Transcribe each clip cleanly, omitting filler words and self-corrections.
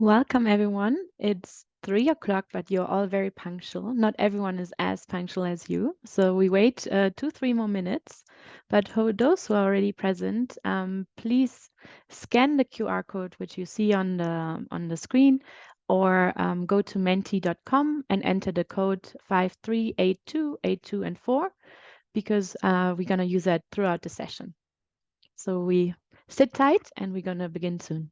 Welcome, everyone. It's 3 o'clock, but you're all very punctual. Not everyone is as punctual as you. So we wait 2, 3 more minutes. But for those who are already present, please scan the QR code which you see on the screen, or go to menti.com and enter the code 538282 and 4, because we're going to use that throughout the session. So we sit tight and we're going to begin soon.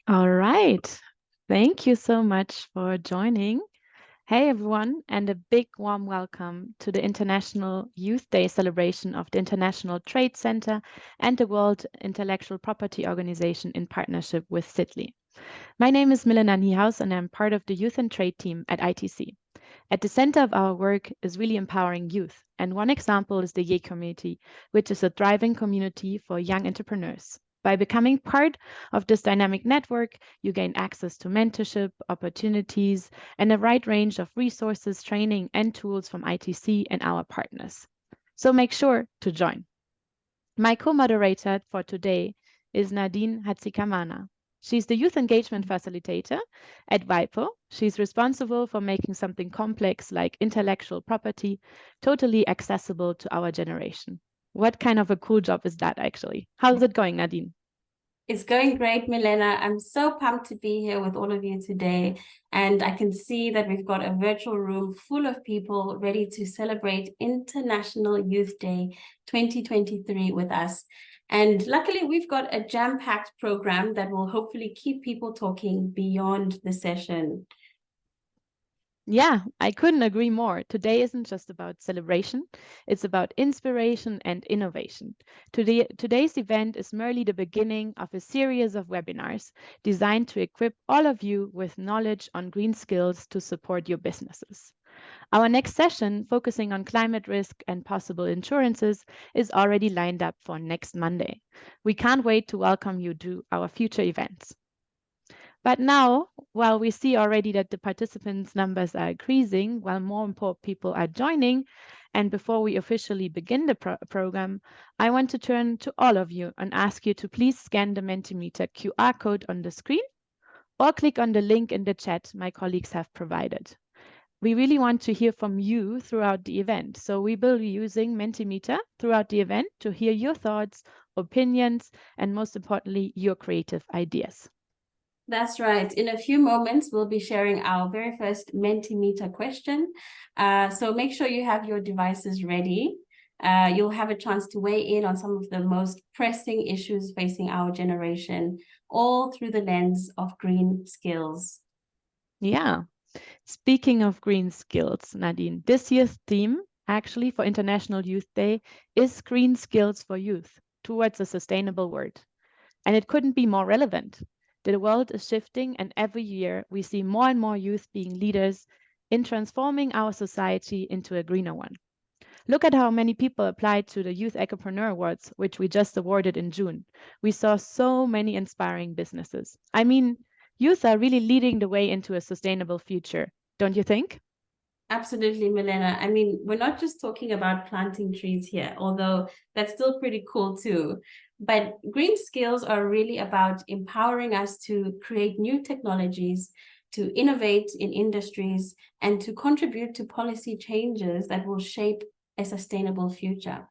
All right. Thank you so much for joining. Hey, everyone, and a big warm welcome to the International Youth Day celebration of the International Trade Center and the World Intellectual Property Organization in partnership with Sidley. My name is Milena Niehaus, and I'm part of the Youth and Trade team at ITC. At the center of our work is really empowering youth, and one example is the YE community, which is a thriving community for young entrepreneurs. By becoming part of this dynamic network, you gain access to mentorship, opportunities, and a wide range of resources, training, and tools from ITC and our partners. So make sure to join. My co-moderator for today is Nadine Hatzikamana. She's the Youth Engagement Facilitator at WIPO. She's responsible for making something complex like intellectual property totally accessible to our generation. What kind of a cool job is that, actually? How's it going, Nadine? It's going great, Milena. I'm so pumped to be here with all of you today. And I can see that we've got a virtual room full of people ready to celebrate International Youth Day 2023 with us. And luckily, we've got a jam-packed program that will hopefully keep people talking beyond the session. Yeah, I couldn't agree more. Today isn't just about celebration, it's about inspiration and innovation. Today's event is merely the beginning of a series of webinars designed to equip all of you with knowledge on green skills to support your businesses. Our next session, focusing on climate risk and possible insurances, is already lined up for next Monday. We can't wait to welcome you to our future events. But now, while we see already that the participants' numbers are increasing, while more and more people are joining, and before we officially begin the program, I want to turn to all of you and ask you to please scan the Mentimeter QR code on the screen, or click on the link in the chat my colleagues have provided. We really want to hear from you throughout the event. So we will be using Mentimeter throughout the event to hear your thoughts, opinions, and most importantly, your creative ideas. That's right. In a few moments, we'll be sharing our very first Mentimeter question. So make sure you have your devices ready. You'll have a chance to weigh in on some of the most pressing issues facing our generation, all through the lens of green skills. Yeah. Speaking of green skills, Nadine, this year's theme actually for International Youth Day is green skills for youth towards a sustainable world. And it couldn't be more relevant. The world is shifting, and every year we see more and more youth being leaders in transforming our society into a greener one. Look at how many people applied to the Youth Ecopreneur Awards, which we just awarded in June. We saw so many inspiring businesses. I mean, youth are really leading the way into a sustainable future, don't you think? Absolutely, Milena. I mean, we're not just talking about planting trees here, although that's still pretty cool too. But green skills are really about empowering us to create new technologies, to innovate in industries, and to contribute to policy changes that will shape a sustainable future.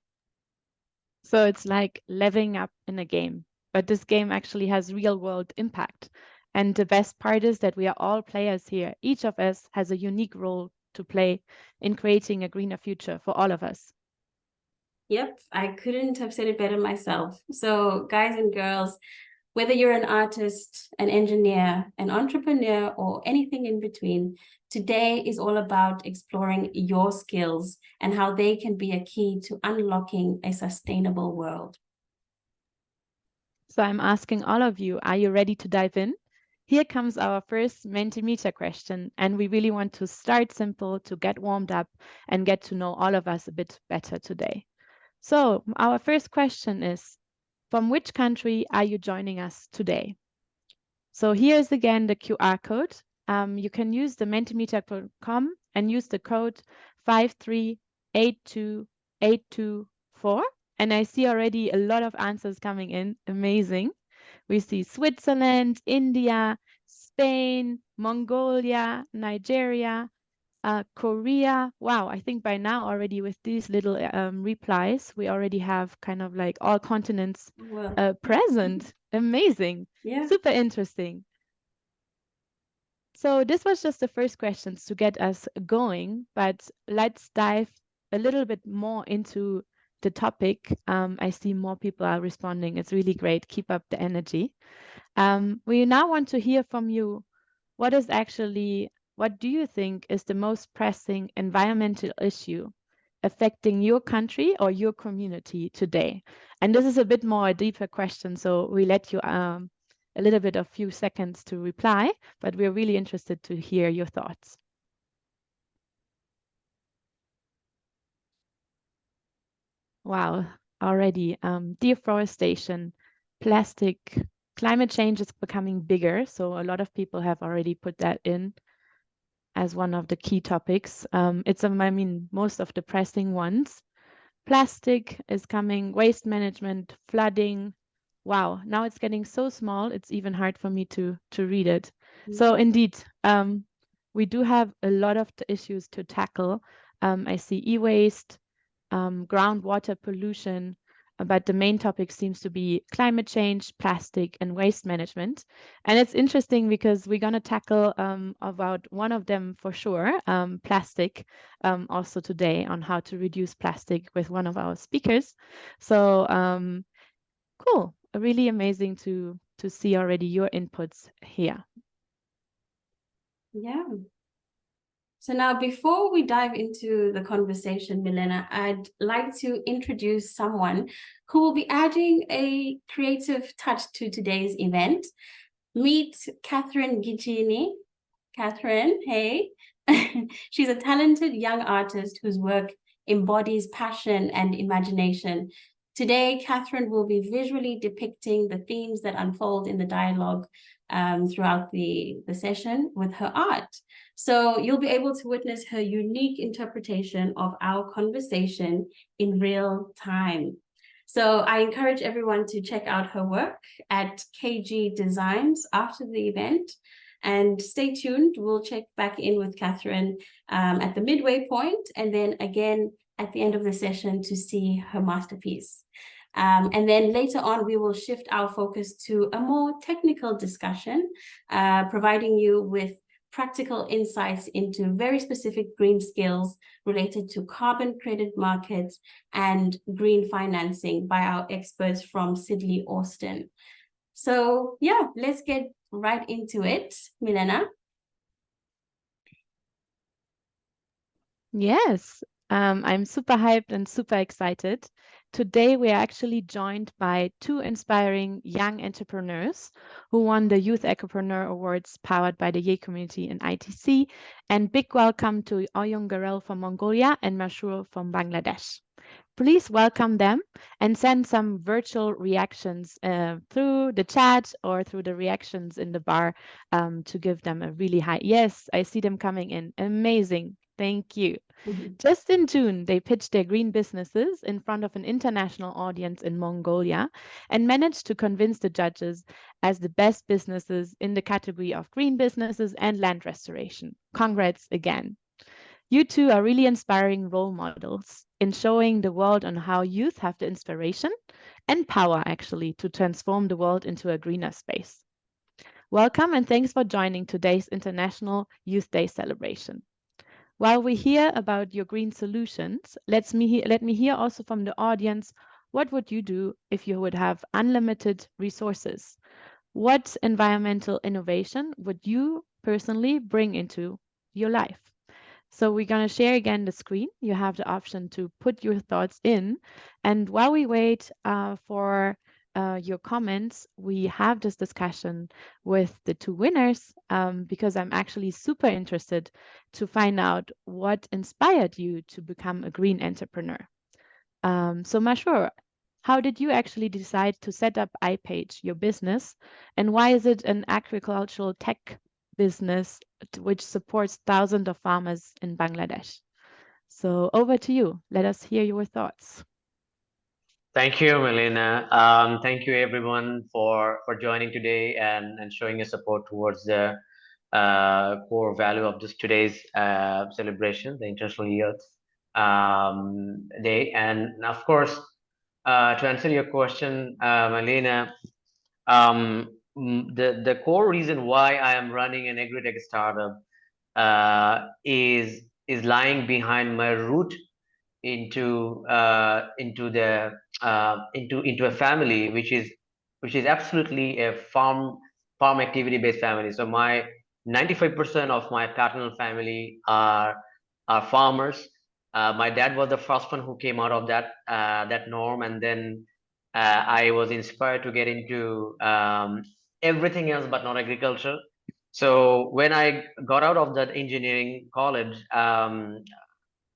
So it's like leveling up in a game, but this game actually has real world impact. And the best part is that we are all players here. Each of us has a unique role to play in creating a greener future for all of us. Yep, I couldn't have said it better myself. So, guys and girls, whether you're an artist, an engineer, an entrepreneur, or anything in between, today is all about exploring your skills and how they can be a key to unlocking a sustainable world. So I'm asking all of you, are you ready to dive in? Here comes our first Mentimeter question, and we really want to start simple to get warmed up and get to know all of us a bit better today. So our first question is, from which country are you joining us today? So here's again the QR code. You can use the mentimeter.com and use the code 5382824. And I see already a lot of answers coming in. Amazing. We see Switzerland, India, Spain, Mongolia, Nigeria, Korea. Wow, I think by now already with these little replies, we already have kind of like all continents present. Amazing. Yeah. Super interesting. So this was just the first questions to get us going, but let's dive a little bit more into the topic. I see more people are responding. It's really great. Keep up the energy. We now want to hear from you. What do you think is the most pressing environmental issue affecting your country or your community today? And this is a bit more a deeper question, so we let you a little bit of few seconds to reply, but we're really interested to hear your thoughts. Wow, already deforestation, plastic, climate change is becoming bigger, so a lot of people have already put that in as one of the key topics. I mean, most of the pressing ones. Plastic is coming, waste management, flooding. Wow, now it's getting so small, it's even hard for me to read it. So indeed, we do have a lot of the issues to tackle. I see e-waste, groundwater pollution, but the main topic seems to be climate change, plastic, and waste management. And it's interesting because we're going to tackle about one of them for sure, plastic, also today on how to reduce plastic with one of our speakers. So cool, really amazing to see already your inputs here. Yeah. So now, before we dive into the conversation, Milena, I'd like to introduce someone who will be adding a creative touch to today's event. Meet Catherine Gicini. Catherine, hey. She's a talented young artist whose work embodies passion and imagination. Today, Catherine will be visually depicting the themes that unfold in the dialogue throughout the session with her art. So you'll be able to witness her unique interpretation of our conversation in real time. So I encourage everyone to check out her work at KG Designs after the event. And stay tuned. We'll check back in with Catherine at the midway point, and then again at the end of the session to see her masterpiece. And then later on, we will shift our focus to a more technical discussion, providing you with practical insights into very specific green skills related to carbon credit markets and green financing by our experts from Sidley, Austin. So yeah, let's get right into it, Milena. Yes, I'm super hyped and super excited. Today, we are actually joined by two inspiring young entrepreneurs who won the Youth Ecopreneur Awards powered by the Yay community in ITC. And big welcome to Oyun Garel from Mongolia and Mashur from Bangladesh. Please welcome them and send some virtual reactions through the chat or through the reactions in the bar to give them a really high. Yes, I see them coming in. Amazing. Thank you. Just in June, they pitched their green businesses in front of an international audience in Mongolia and managed to convince the judges as the best businesses in the category of green businesses and land restoration. Congrats again. You two are really inspiring role models in showing the world on how youth have the inspiration and power actually to transform the world into a greener space. Welcome and thanks for joining today's International Youth Day celebration. While we hear about your green solutions, let me hear also from the audience, what would you do if you would have unlimited resources? What environmental innovation would you personally bring into your life? So we're going to share again the screen. You have the option to put your thoughts in. And while we wait for your comments, we have this discussion with the two winners because I'm actually super interested to find out what inspired you to become a green entrepreneur. So Mashur, how did you actually decide to set up iPage, your business, and why is it an agricultural tech business which supports thousands of farmers in Bangladesh? So over to you. Let us hear your thoughts. Thank you, Melina. Thank you, everyone, for joining today and showing your support towards the core value of this today's celebration, the International Youth Day. And of course, to answer your question, Melina, the core reason why I am running an agri-tech startup is lying behind my root into a family which is absolutely a farm activity based family. So my 95% of my paternal family are farmers. My dad was the first one who came out of that norm, and then I was inspired to get into everything else but not agriculture. So when I got out of that engineering college,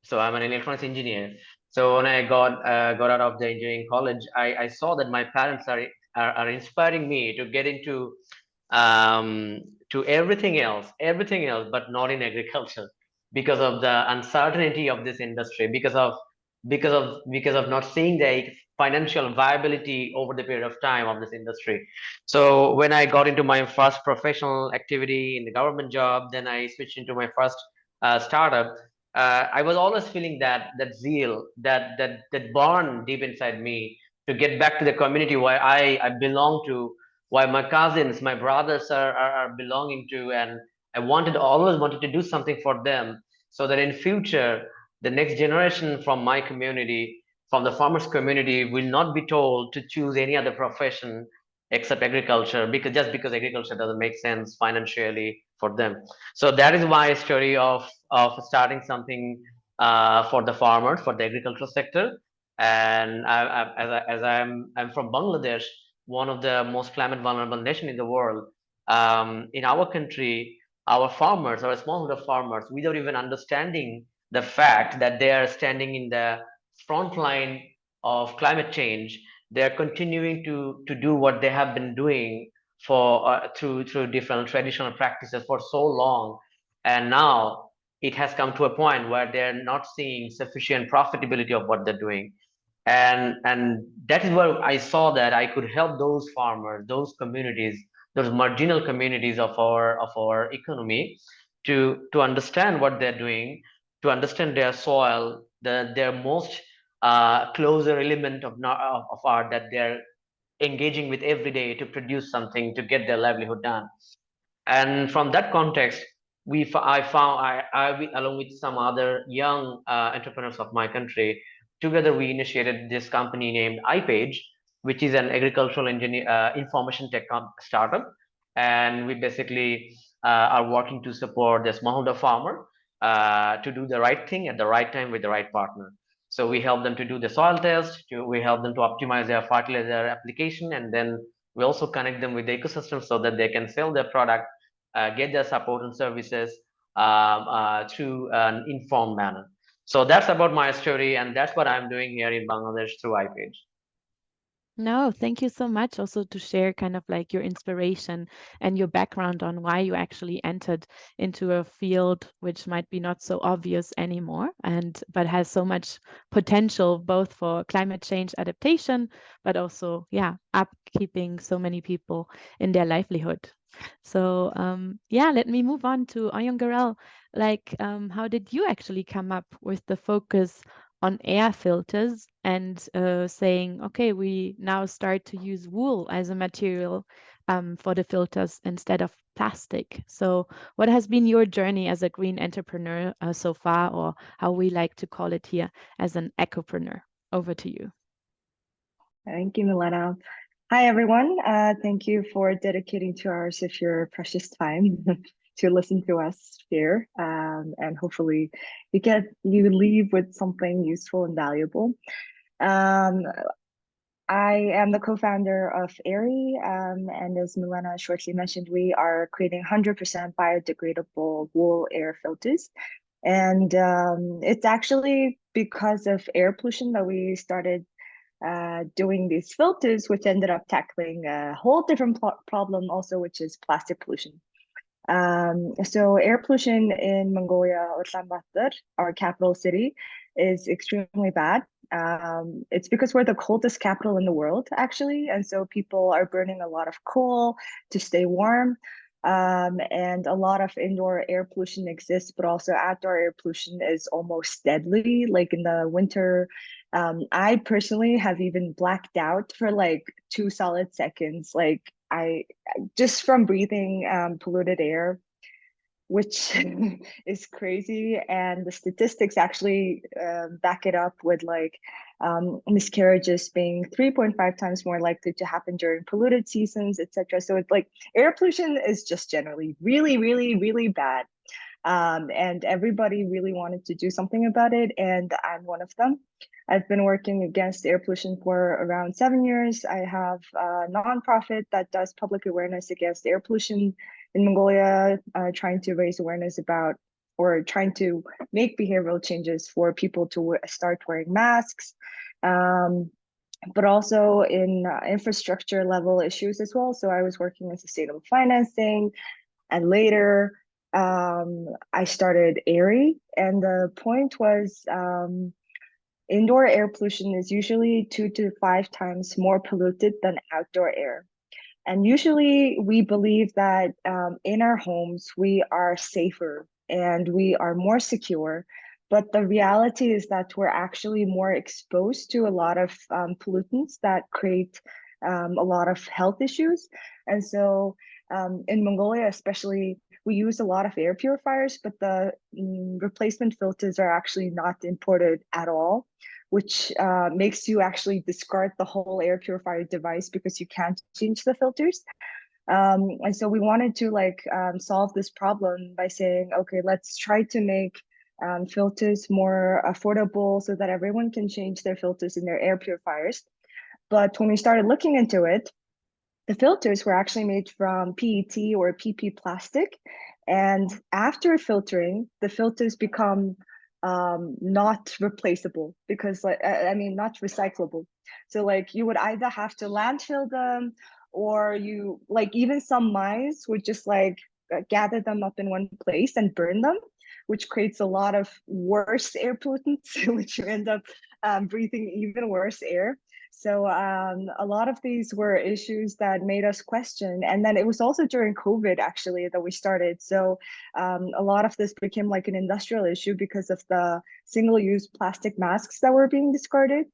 so I'm an electronics engineer. So when I got out of the engineering college, I saw that my parents are inspiring me to get into to everything else, but not in agriculture, because of the uncertainty of this industry, because of not seeing the financial viability over the period of time of this industry. So when I got into my first professional activity in the government job, then I switched into my first startup. I was always feeling that zeal, that burn deep inside me to get back to the community where I belong to, why my cousins, my brothers are belonging to, and I always wanted to do something for them, so that in future the next generation from my community, from the farmers community, will not be told to choose any other profession except agriculture, because agriculture doesn't make sense financially for them. So that is my story of starting something for the farmers, for the agricultural sector. And I'm from Bangladesh, one of the most climate vulnerable nation in the world. In our country, our farmers, our smallholder farmers, without even understanding the fact that they are standing in the front line of climate change, they are continuing to do what they have been doing for through different traditional practices for so long, and now it has come to a point where they're not seeing sufficient profitability of what they're doing. And that is where I saw that I could help those farmers, those communities, those marginal communities of our economy, to understand what they're doing, to understand their soil, their most closer element of art that they're engaging with every day to produce something to get their livelihood done. And from that context, I found along with some other young entrepreneurs of my country, together we initiated this company named iPage, which is an agricultural engineer information tech startup, and we basically are working to support the smallholder farmer to do the right thing at the right time with the right partner. So we help them to do the soil test, we help them to optimize their fertilizer application, and then we also connect them with the ecosystem so that they can sell their product, get their support and services through an informed manner. So that's about my story, and that's what I'm doing here in Bangladesh through iPage. No, thank you so much also to share kind of like your inspiration and your background on why you actually entered into a field which might be not so obvious anymore and but has so much potential both for climate change adaptation, but also, yeah, upkeeping so many people in their livelihood. So yeah, let me move on to Oyungarel. Like, how did you actually come up with the focus on air filters and saying, okay, we now start to use wool as a material for the filters instead of plastic. So what has been your journey as a green entrepreneur so far, or how we like to call it here, as an ecopreneur? Over to you. Thank you, Milena. Hi, everyone. Thank you for dedicating 2 hours of your precious time to listen to us here. And hopefully you leave with something useful and valuable. I am the co-founder of Airy, and as Milena shortly mentioned, we are creating 100% biodegradable wool air filters. And it's actually because of air pollution that we started doing these filters, which ended up tackling a whole different problem also, which is plastic pollution. So air pollution in Mongolia, Ulaanbaatar, our capital city, is extremely bad. It's because we're the coldest capital in the world, actually. And so people are burning a lot of coal to stay warm. And a lot of indoor air pollution exists, but also outdoor air pollution is almost deadly. Like in the winter, I personally have even blacked out for like 2 solid seconds. Like I just from breathing polluted air, which is crazy. And the statistics actually back it up with like miscarriages being 3.5 times more likely to happen during polluted seasons, etc. So it's like air pollution is just generally really, really, really bad. And everybody really wanted to do something about it, and I'm one of them. I've been working against air pollution for around 7 years. I have a nonprofit that does public awareness against air pollution in Mongolia, trying to raise awareness about or trying to make behavioral changes for people to start wearing masks, but also in infrastructure level issues as well. So I was working in sustainable financing, and later I started Airy, and the point was indoor air pollution is usually 2 to 5 times more polluted than outdoor air. And usually we believe that in our homes, we are safer and we are more secure. But the reality is that we're actually more exposed to a lot of pollutants that create a lot of health issues. And so in Mongolia, especially, we use a lot of air purifiers, but the replacement filters are actually not imported at all, which makes you actually discard the whole air purifier device because you can't change the filters. And so we wanted to solve this problem by saying, okay, let's try to make filters more affordable so that everyone can change their filters in their air purifiers. But when we started looking into it, the filters were actually made from PET or PP plastic. And after filtering, the filters become not replaceable because not recyclable. So like you would either have to landfill them, or you like even some mines would just like gather them up in one place and burn them, which creates a lot of worse air pollutants, which you end up breathing even worse air. So a lot of these were issues that made us question. And then it was also during COVID, actually, that we started. So a lot of this became like an industrial issue because of the single-use plastic masks that were being discarded,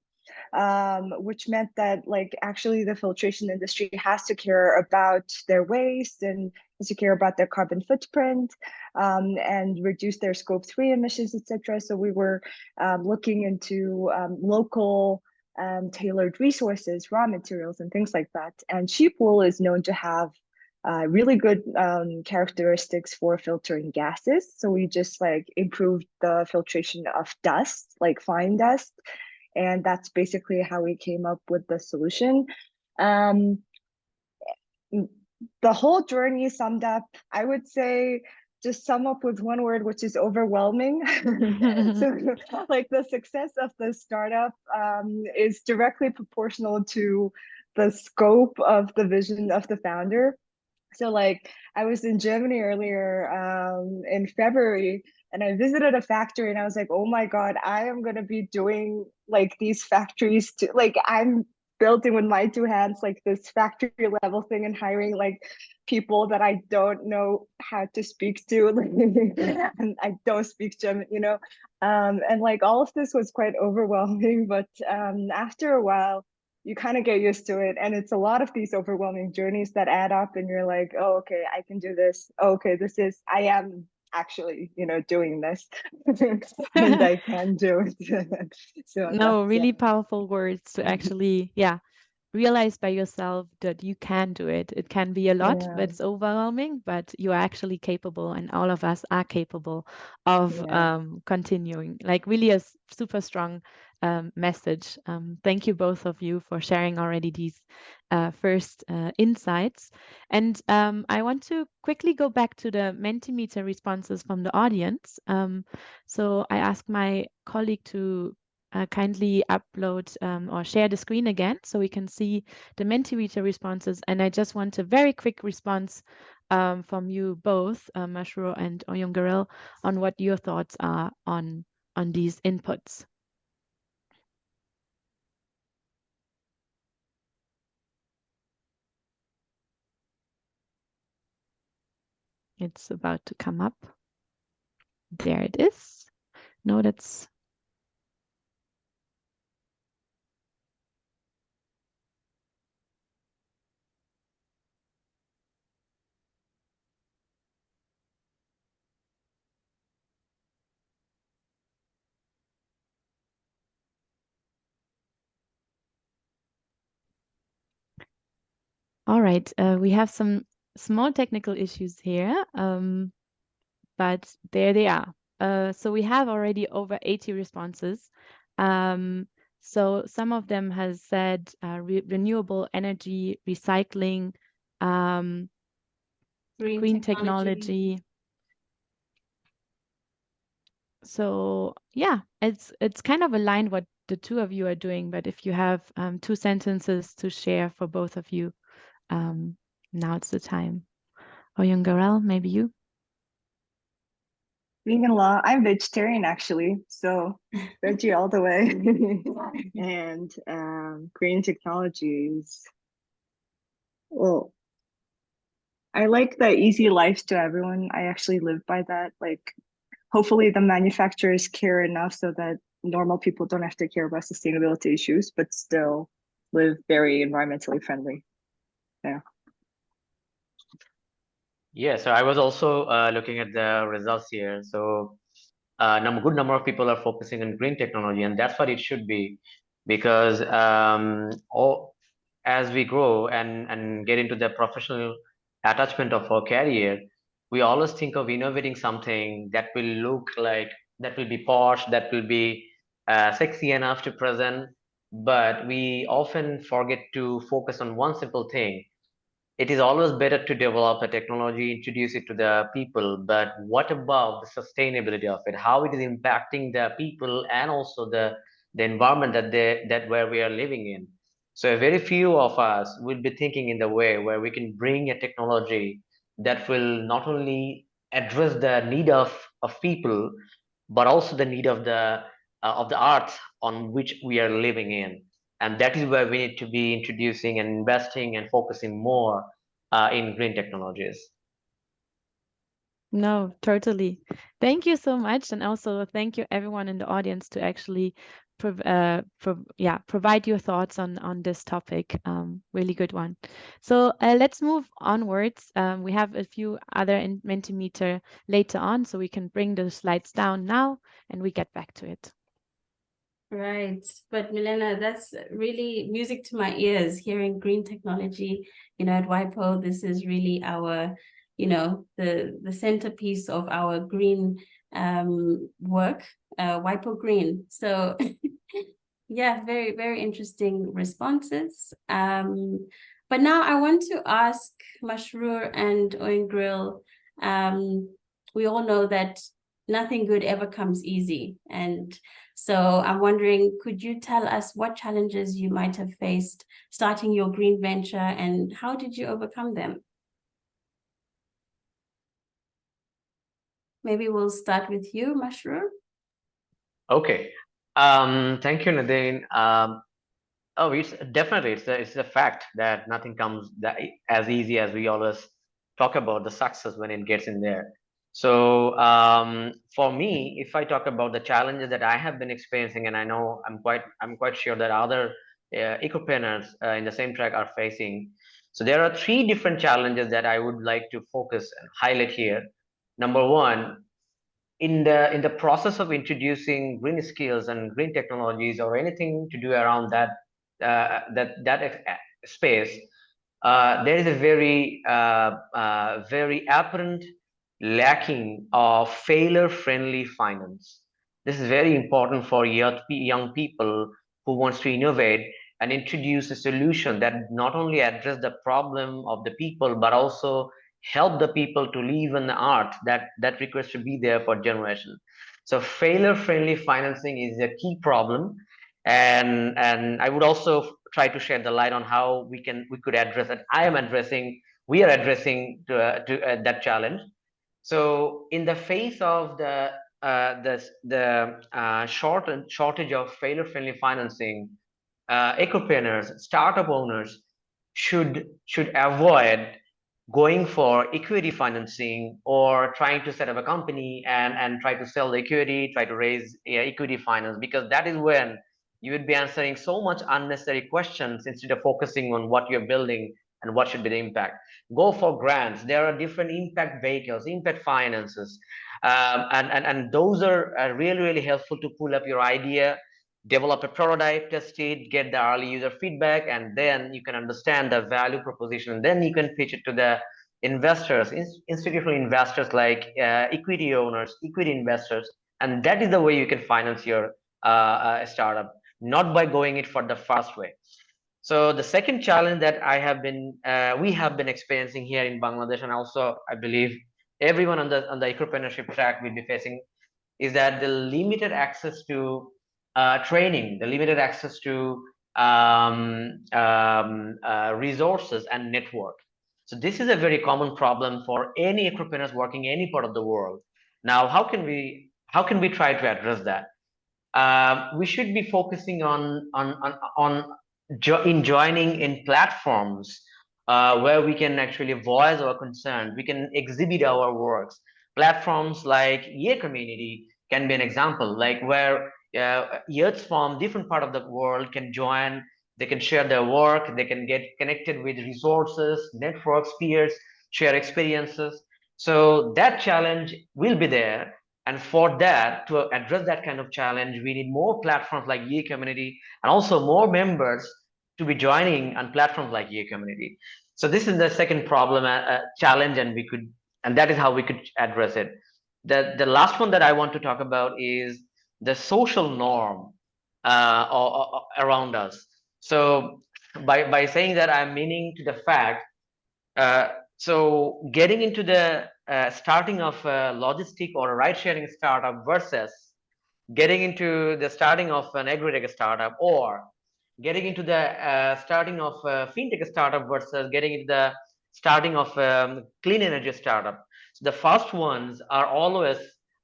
which meant that like actually the filtration industry has to care about their waste and has to care about their carbon footprint, and reduce their scope 3 emissions, etc. So we were looking into local tailored resources, raw materials, and things like that. And sheep wool is known to have really good characteristics for filtering gases. So we just like improved the filtration of dust, like fine dust. And that's basically how we came up with the solution. The whole journey summed up, I would say, just sum up with one word, which is overwhelming. So like the success of the startup is directly proportional to the scope of the vision of the founder. So like I was in Germany earlier in February, and I visited a factory and I was like, oh my God, I am going to be doing like these factories to like I'm building with my two hands like this factory level thing and hiring like people that I don't know how to speak to and I don't speak German, you know. And like all of this was quite overwhelming, but after a while you kind of get used to it, and it's a lot of these overwhelming journeys that add up and you're like, oh, okay, I can do this. Oh, okay, I am actually, you know, doing this and I can do it. So No, that's really powerful words to actually, yeah, realize by yourself that you can do it. It can be a lot, yeah, but it's overwhelming, but you are actually capable, and all of us are capable of yeah. continuing. Like really a super strong message. Thank you both of you for sharing already these first insights. And I want to quickly go back to the Mentimeter responses from the audience. So I asked my colleague to kindly upload or share the screen again so we can see the Mentimeter responses. And I just want a very quick response from you both, Mashro and Oyungarel, on what your thoughts are on these inputs. It's about to come up. There it is. No, that's... All right, we have some small technical issues here, but there they are. So we have already over 80 responses. So some of them has said renewable energy, recycling, green technology. So yeah, it's kind of aligned what the two of you are doing, but if you have 2 sentences to share for both of you, now it's the time. Oyungarel, maybe you? Vegan law. I'm vegetarian actually, so veggie all the way. And green technologies. Well, I like the easy life to everyone. I actually live by that. Like, hopefully the manufacturers care enough so that normal people don't have to care about sustainability issues, but still live very environmentally friendly. Yeah. Yeah, so I was also looking at the results here. So good number of people are focusing on green technology, and that's what it should be, because as we grow and get into the professional attachment of our career, we always think of innovating something that will look like, that will be posh, that will be sexy enough to present, but we often forget to focus on one simple thing. It is always better to develop a technology, introduce it to the people, but what about the sustainability of it? How it is impacting the people and also the environment that where we are living in. So very few of us will be thinking in the way where we can bring a technology that will not only address the need of people, but also the need of the earth on which we are living in. And that is where we need to be introducing and investing and focusing more in green technologies. No, totally. Thank you so much. And also thank you everyone in the audience to actually provide your thoughts on this topic. Really good one. So let's move onwards. We have a few other Mentimeter later on, so we can bring the slides down now and we get back to it. Right. But Milena, that's really music to my ears, hearing green technology, at WIPO. This is really our, the centerpiece of our green work, WIPO Green. So yeah, very, very interesting responses. But now I want to ask Masroor and Oingril, we all know that nothing good ever comes easy. And so I'm wondering, could you tell us what challenges you might have faced starting your green venture and how did you overcome them? Maybe we'll start with you, Masroor. Okay. Thank you, Nadine. Oh, it's definitely it's a fact that nothing comes as easy as we always talk about the success when it gets in there. So for me, if I talk about the challenges that I have been experiencing, and I know I'm quite sure that other ecopreneurs in the same track are facing. So there are three different challenges that I would like to focus and highlight here. Number one, in the process of introducing green skills and green technologies or anything to do around that space, there is a very apparent lacking of failure friendly finance. This is very important for young people who wants to innovate and introduce a solution that not only address the problem of the people but also help the people to live in the art that requires to be there for generation. So failure friendly financing is a key problem, and I would also try to shed the light on how we could address it. We are addressing that challenge. So in the face of the shortage of failure friendly financing, ecopreneurs, startup owners should avoid going for equity financing or trying to set up a company and try to sell the equity, try to raise equity finance, because that is when you would be answering so much unnecessary questions instead of focusing on what you're building and what should be the impact. Go for grants. There are different impact vehicles, impact finances, and those are really, really helpful to pull up your idea, develop a prototype, test it, get the early user feedback, and then you can understand the value proposition. And then you can pitch it to the investors, institutional investors like equity owners, equity investors, and that is the way you can finance your startup, not by going it for the fast way. So the second challenge that we have been experiencing here in Bangladesh, and also I believe everyone on the entrepreneurship track will be facing, is that the limited access to training, the limited access to resources and network. So this is a very common problem for any entrepreneurs working any part of the world. Now, how can we try to address that? We should be focusing in joining in platforms where we can actually voice our concerns, we can exhibit our works. Platforms like Ye Community can be an example, like where youths from different part of the world can join, they can share their work, they can get connected with resources, networks, peers, share experiences. So that challenge will be there. And for that, to address that kind of challenge, we need more platforms like Ye Community and also more members to be joining on platforms like Ye Community. So this is the second problem, challenge, and that is how we could address it. The last one that I want to talk about is the social norm around us. So by saying that, I'm meaning to the fact. So getting into the starting of a logistic or a ride sharing startup versus getting into the starting of an agri-tech startup, or getting into the starting of a fintech startup versus getting into the starting of a clean energy startup. So the first ones are always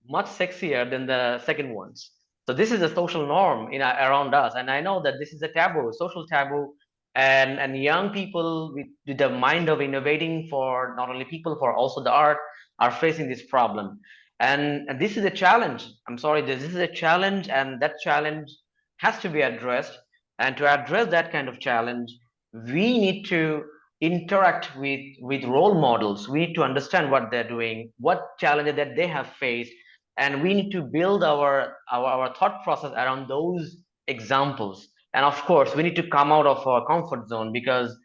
much sexier than the second ones. So this is a social norm in around us, and I know that this is a taboo, social taboo, and young people with the mind of innovating for not only people, for also the art, are facing this problem. And this is a challenge. I'm sorry, this is a challenge, and that challenge has to be addressed. And to address that kind of challenge, we need to interact with role models. We need to understand what they're doing, what challenges that they have faced, and we need to build our thought process around those examples. And of course, we need to come out of our comfort zone, because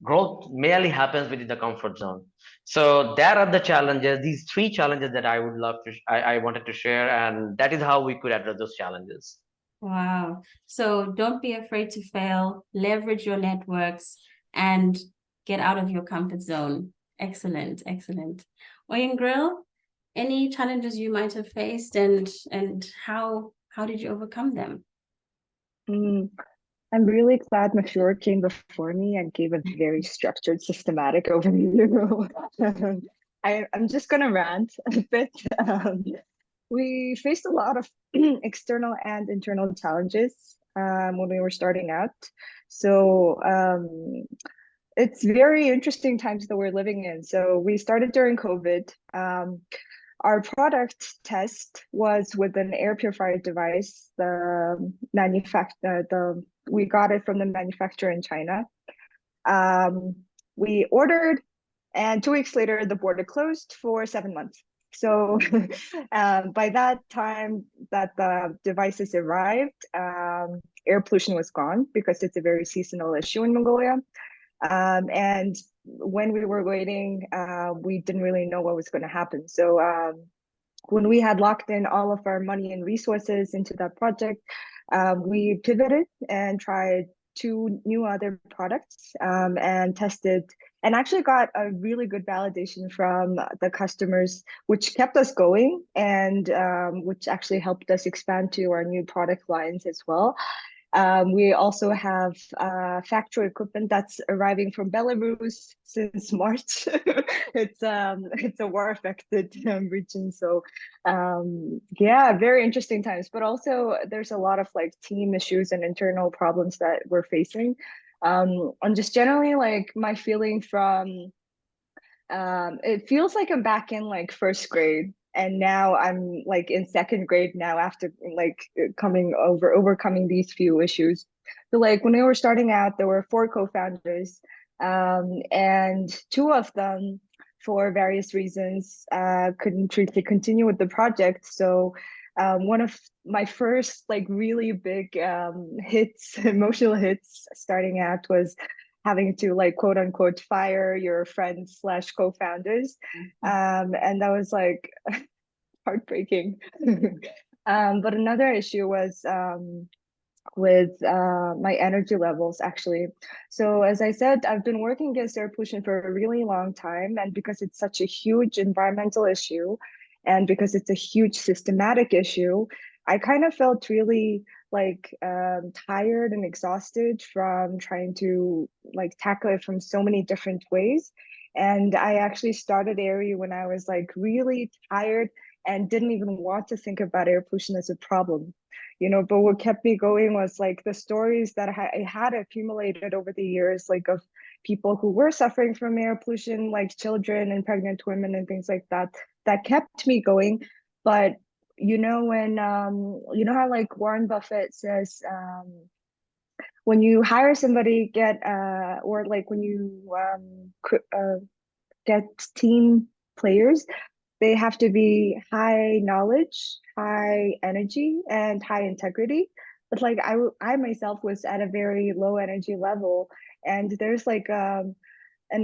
growth merely happens within the comfort zone. So that are the challenges, these three challenges that I would love to I wanted to share, and that is how we could address those challenges. Wow. So don't be afraid to fail, leverage your networks, and get out of your comfort zone. Excellent, excellent. Oyen Grill, any challenges you might have faced, and how did you overcome them? I'm really glad Mashur came before me and gave a very structured, systematic overview. I'm just going to rant a bit. We faced a lot of external and internal challenges when we were starting out. So it's very interesting times that we're living in. So we started during COVID. Our product test was with an air purifier device. We got it from the manufacturer in China. We ordered, and 2 weeks later, the border closed for 7 months. So by that time that the devices arrived, air pollution was gone, because it's a very seasonal issue in Mongolia. And when we were waiting, we didn't really know what was going to happen. So when we had locked in all of our money and resources into that project, we pivoted and tried 2 new other products, and tested, and actually got a really good validation from the customers, which kept us going, and which actually helped us expand to our new product lines as well. We also have factory equipment that's arriving from Belarus since March. It's a war-affected region, so yeah, very interesting times. But also, there's a lot of like team issues and internal problems that we're facing. And just generally, like my feeling from it feels like I'm back in like first grade, and now I'm like in second grade now, after like overcoming these few issues. So like when we were starting out, there were 4 co-founders, and 2 of them, for various reasons, couldn't really continue with the project. So one of my first like really big emotional hits starting out, was having to like quote unquote fire your friends slash co-founders. And that was like heartbreaking. But another issue was with my energy levels, actually. So as I said, I've been working against air pollution for a really long time, and because it's such a huge environmental issue, and because it's a huge systematic issue, I kind of felt really like tired and exhausted from trying to like tackle it from so many different ways. And I actually started AIRI when I was like really tired and didn't even want to think about air pollution as a problem. But what kept me going was like the stories that I had accumulated over the years, like of people who were suffering from air pollution, like children and pregnant women and things like that, that kept me going. But when how like Warren Buffett says, when you hire somebody, or like when you get team players, they have to be high knowledge, high energy, and high integrity. But like I myself was at a very low energy level, and there's like an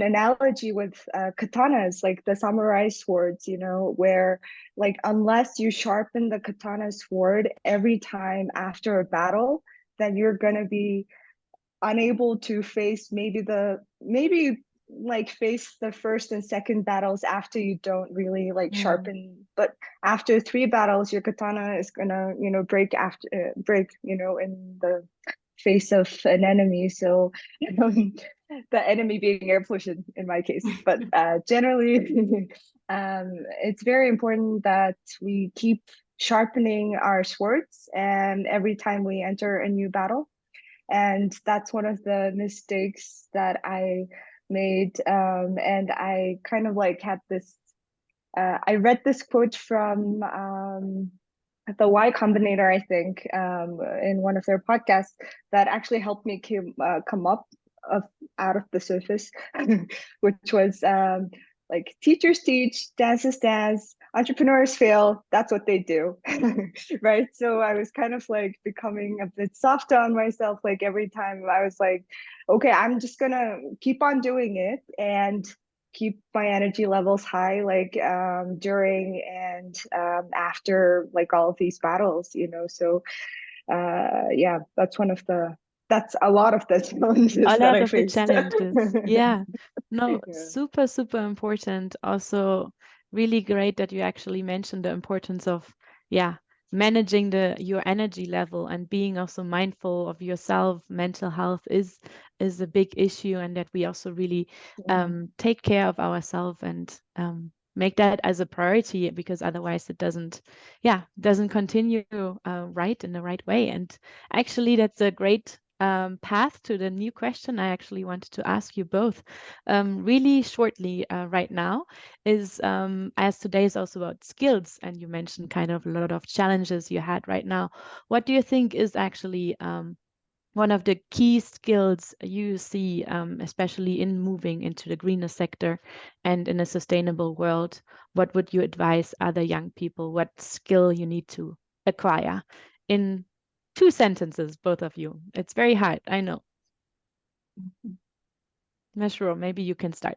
analogy with katanas, like the samurai swords, where like unless you sharpen the katana sword every time after a battle, then you're gonna be unable to face maybe like face the first and second battles after you don't really like sharpen. But after 3 battles, your katana is gonna break in the face of an enemy. So the enemy being air pollution in my case. But generally it's very important that we keep sharpening our swords, and every time we enter a new battle. And that's one of the mistakes that I made. And I kind of like had this. I read this quote from the Y Combinator, I think, in one of their podcasts that actually helped me come up out of the surface, which was like teachers teach, dancers dance, entrepreneurs fail. That's what they do, right? So I was kind of like becoming a bit soft on myself. Like every time I was like, okay, I'm just gonna keep on doing it and keep my energy levels high, like during and after like all of these battles, you know. So yeah, that's a lot of the challenges A that lot I of the faced. challenges. Yeah. No, Yeah. super, super important. Also, really great that you actually mentioned the importance of, yeah, managing your energy level and being also mindful of yourself. Mental health is a big issue, and that we also really take care of ourselves and make that as a priority, because otherwise it doesn't continue right in the right way. And actually, that's a great path to the new question I actually wanted to ask you both really shortly right now is, as today is also about skills, and you mentioned kind of a lot of challenges you had right now. What do you think is actually one of the key skills you see, especially in moving into the greener sector and in a sustainable world? What would you advise other young people? What skill you need to acquire in 2 sentences, both of you? It's very hard, I know. Mashroor, maybe you can start.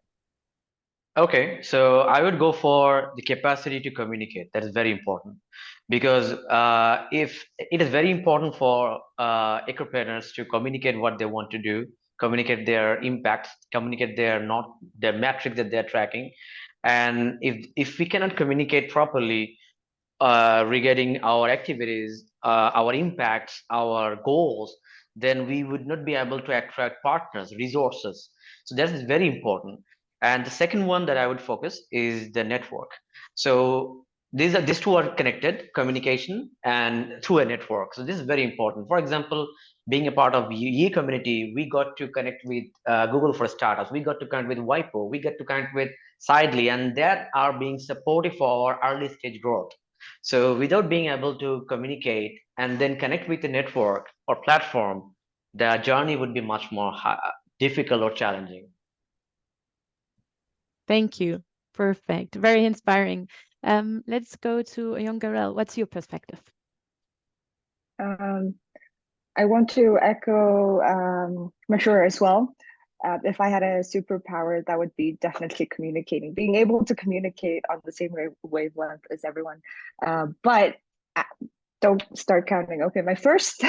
Okay, so I would go for the capacity to communicate. That is very important because if it is very important for entrepreneurs to communicate what they want to do, communicate their impacts, communicate their metrics that they're tracking, and if we cannot communicate properly regarding our activities, our impacts, our goals, then we would not be able to attract partners, resources. So that is very important. And the second one that I would focus is the network. So these two are connected, communication and through a network. So this is very important. For example, being a part of Ye community, we got to connect with Google for startups. We got to connect with WIPO. We got to connect with Sidley, and that are being supportive for our early stage growth. So without being able to communicate and then connect with the network or platform, the journey would be much more difficult or challenging. Thank you. Perfect. Very inspiring. Let's go to Yongarel. What's your perspective? I want to echo Mashur as well. If I had a superpower, that would be definitely communicating, being able to communicate on the same wavelength as everyone. But don't start counting. Okay, my first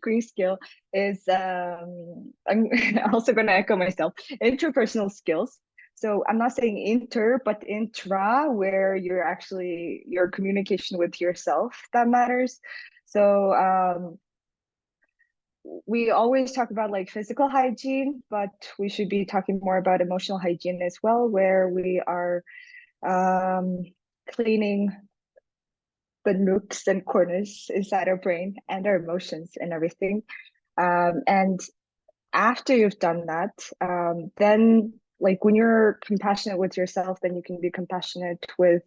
green skill is I'm also going to echo myself, interpersonal skills. So I'm not saying inter, but intra, where you're actually your communication with yourself that matters. So we always talk about like physical hygiene, but we should be talking more about emotional hygiene as well, where we are cleaning the nooks and corners inside our brain and our emotions and everything. And after you've done that, then like when you're compassionate with yourself, then you can be compassionate with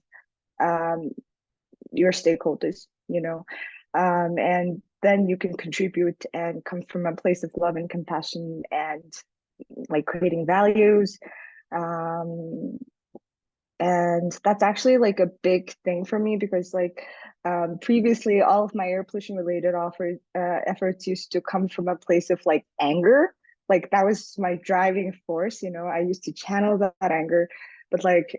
your stakeholders, you know, and then you can contribute and come from a place of love and compassion and like creating values. And that's actually like a big thing for me because like previously all of my air pollution related efforts used to come from a place of like anger. Like that was my driving force, you know. I used to channel that anger, but like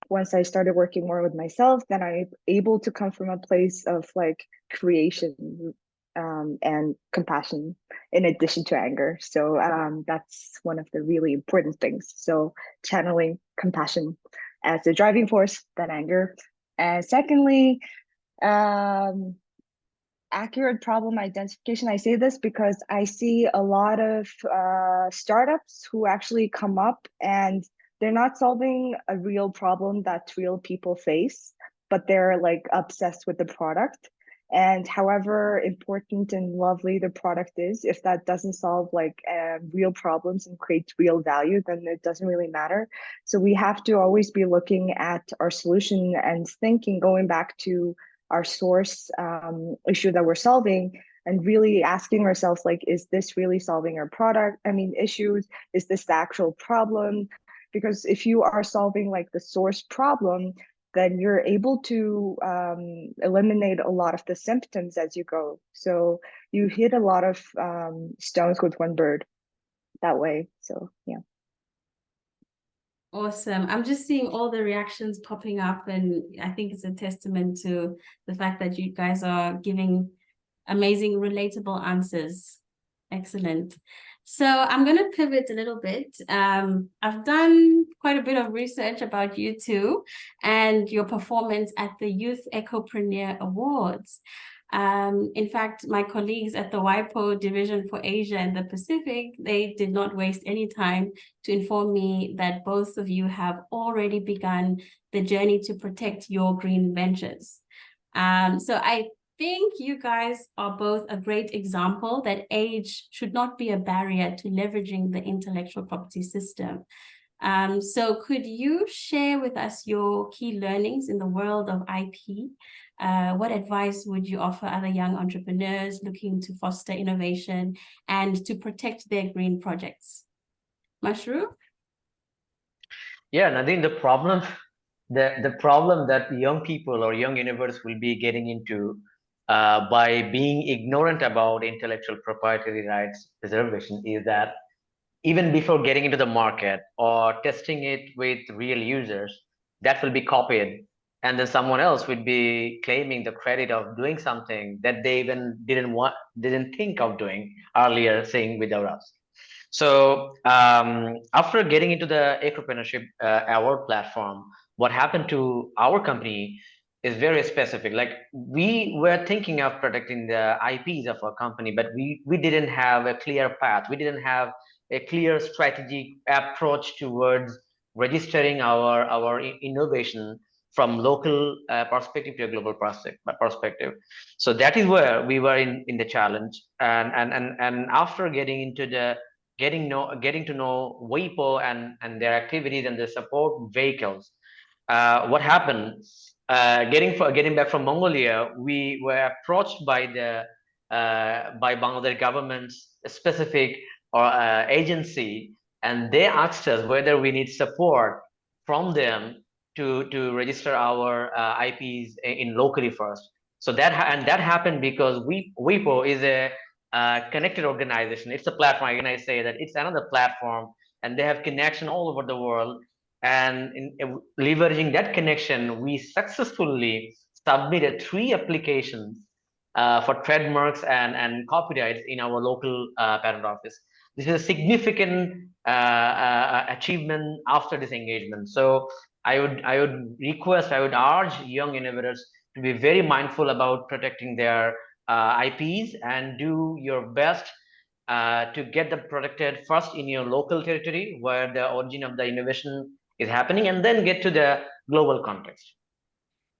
once I started working more with myself, then I'm able to come from a place of like creation and compassion in addition to anger. So that's one of the really important things. So channeling compassion as the driving force, then anger. And secondly, accurate problem identification. I say this because I see a lot of startups who actually come up and they're not solving a real problem that real people face. but they're like obsessed with the product. And however important and lovely the product is, if that doesn't solve like real problems and create real value, then it doesn't really matter. So we have to always be looking at our solution and thinking, going back to our source issue that we're solving, and really asking ourselves, like, is this really solving our issues? Is this the actual problem? Because if you are solving like the source problem, then you're able to eliminate a lot of the symptoms as you go. So you hit a lot of stones with one bird that way. So yeah. Awesome. I'm just seeing all the reactions popping up, and I think it's a testament to the fact that you guys are giving amazing, relatable answers. Excellent. So I'm going to pivot a little bit. I've done quite a bit of research about you two and your performance at the Youth Ecopreneur Awards. In fact, my colleagues at the WIPO division for Asia and the Pacific, they did not waste any time to inform me that both of you have already begun the journey to protect your green ventures. So I think you guys are both a great example that age should not be a barrier to leveraging the intellectual property system. So could you share with us your key learnings in the world of IP? What advice would you offer other young entrepreneurs looking to foster innovation and to protect their green projects? Mashru? Yeah, and I think the problem that young people or young innovators will be getting into by being ignorant about intellectual proprietary rights preservation is that even before getting into the market or testing it with real users, that will be copied. And then someone else would be claiming the credit of doing something that they even didn't think of doing earlier, saying without us. So after getting into the Ecopreneurship Award platform, what happened to our company is very specific. Like we were thinking of protecting the IPs of our company, but we didn't have a clear path. We didn't have a clear strategic approach towards registering our innovation from local perspective to a global perspective. So that is where we were in the challenge. And after getting into the getting to know WIPO and their activities and the support vehicles, what happened? Getting back from Mongolia, we were approached by by Bangladesh government's specific or agency, and they asked us whether we need support from them to register our IPs in locally first. So that happened because WIPO is a connected organization. It's a platform. Again, I say that it's another platform, and they have connection all over the world. And in leveraging that connection, we successfully submitted 3 applications for trademarks and copyrights in our local patent office. This is a significant achievement after this engagement. So I would urge young innovators to be very mindful about protecting their IPs and do your best to get them protected first in your local territory where the origin of the innovation is happening, and then get to the global context.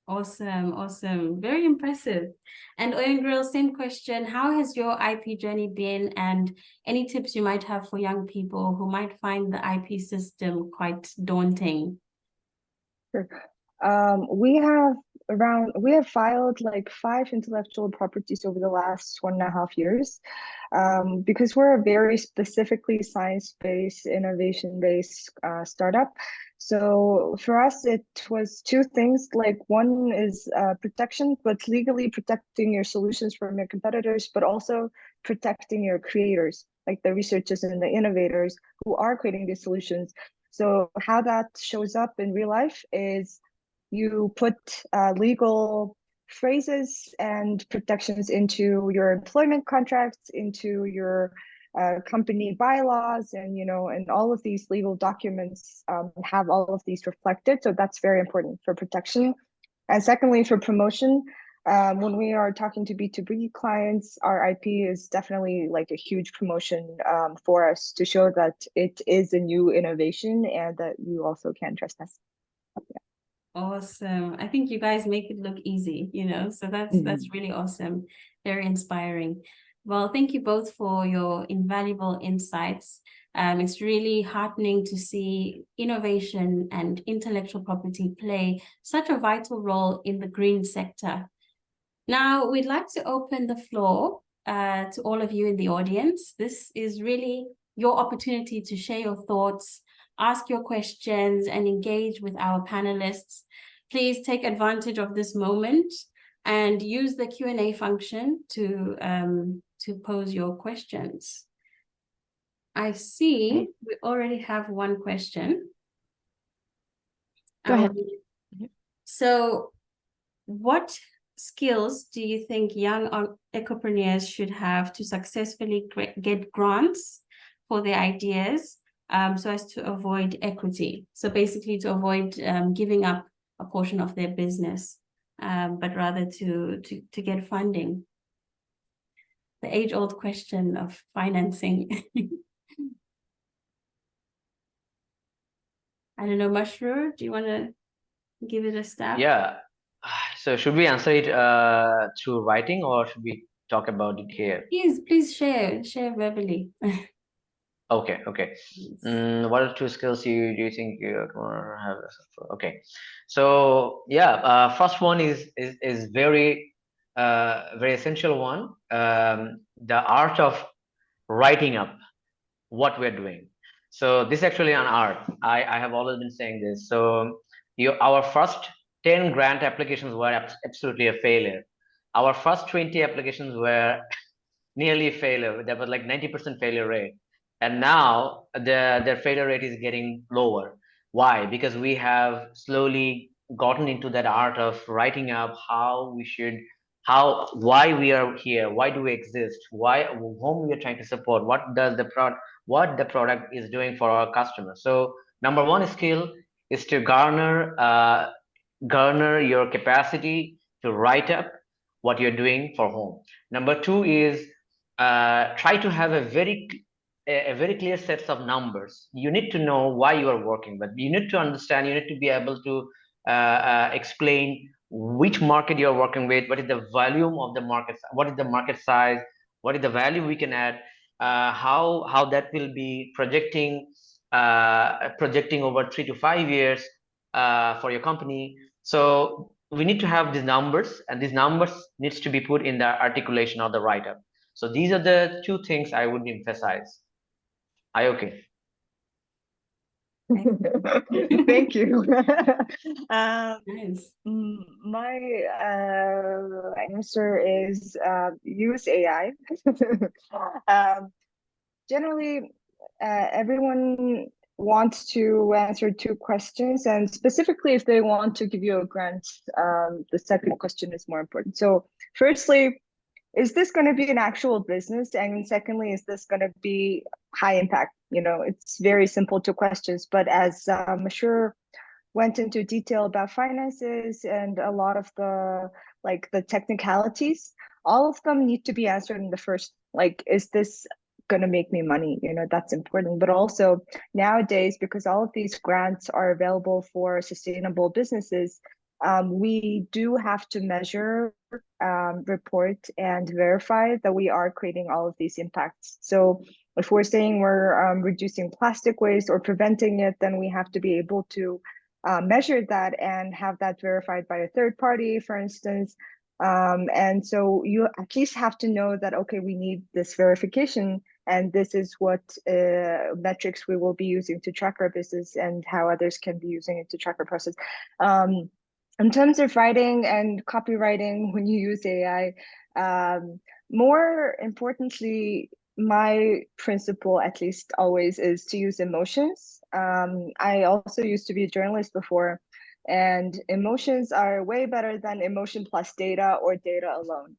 Awesome, awesome. Very impressive. And Oyengrill, same question. How has your IP journey been, and any tips you might have for young people who might find the IP system quite daunting? Sure. We have filed like 5 intellectual properties over the last 1.5 years, because we're a very specifically science-based, innovation-based startup. So for us, it was 2 things. Like one is protection, but legally protecting your solutions from your competitors, but also protecting your creators, like the researchers and the innovators who are creating these solutions. So how that shows up in real life is you put legal phrases and protections into your employment contracts, into your company bylaws, and and all of these legal documents have all of these reflected. So that's very important for protection. And secondly, for promotion, when we are talking to B2B clients, our IP is definitely like a huge promotion for us to show that it is a new innovation and that you also can trust us. Yeah. Awesome. I think you guys make it look easy, you know, so that's really awesome. Very inspiring. Well, thank you both for your invaluable insights. It's really heartening to see innovation and intellectual property play such a vital role in the green sector. Now, we'd like to open the floor to all of you in the audience. This is really your opportunity to share your thoughts, ask your questions, and engage with our panelists. Please take advantage of this moment and use the Q&A function to pose your questions. I see we already have one question. Go ahead. So what skills do you think young ecopreneurs should have to successfully get grants for their ideas so as to avoid equity? So basically to avoid giving up a portion of their business, but rather to get funding. The age-old question of financing. I don't know, Masroor, do you want to give it a stab? Yeah. So should we answer it through writing, or should we talk about it here? Please share verbally. Okay. What are two skills do you think you have? Okay. So yeah, first one is very very essential one. The art of writing up what we're doing. So this is actually an art. I have always been saying this. So our first 10 grant applications were absolutely a failure. Our first 20 applications were nearly failure. There was like 90% failure rate. And now their failure rate is getting lower. Why? Because we have slowly gotten into that art of writing up how we should, why we are here, why do we exist, whom we are trying to support, what the product is doing for our customers. So number one skill is to garner your capacity to write up what you're doing for home. Number two is try to have a very clear sets of numbers. You need to know why you are working, but you need to understand, you need to be able to explain which market you're working with, what is the volume of the market, what is the market size, what is the value we can add, how that will be projecting over 3 to 5 years for your company. So we need to have these numbers, and these numbers needs to be put in the articulation of the write-up. So these are the two things I would emphasize. Okay. Thank you. Nice. My answer is use AI. Generally, everyone wants to answer two questions, and specifically if they want to give you a grant, the second question is more important. So firstly, is this going to be an actual business? And secondly, is this going to be high impact? You know, it's very simple two questions, but as Masroor went into detail about finances and a lot of the technicalities, all of them need to be answered in the first, like, is this going to make me money? You know, that's important. But also nowadays, because all of these grants are available for sustainable businesses, we do have to measure, report, and verify that we are creating all of these impacts. So if we're saying we're reducing plastic waste or preventing it, then we have to be able to measure that and have that verified by a third party, for instance. And so you at least have to know that, okay, we need this verification, and this is what metrics we will be using to track our business and how others can be using it to track our process. In terms of writing and copywriting, when you use AI, more importantly, my principle, at least always, is to use emotions. I also used to be a journalist before, and emotions are way better than emotion plus data or data alone.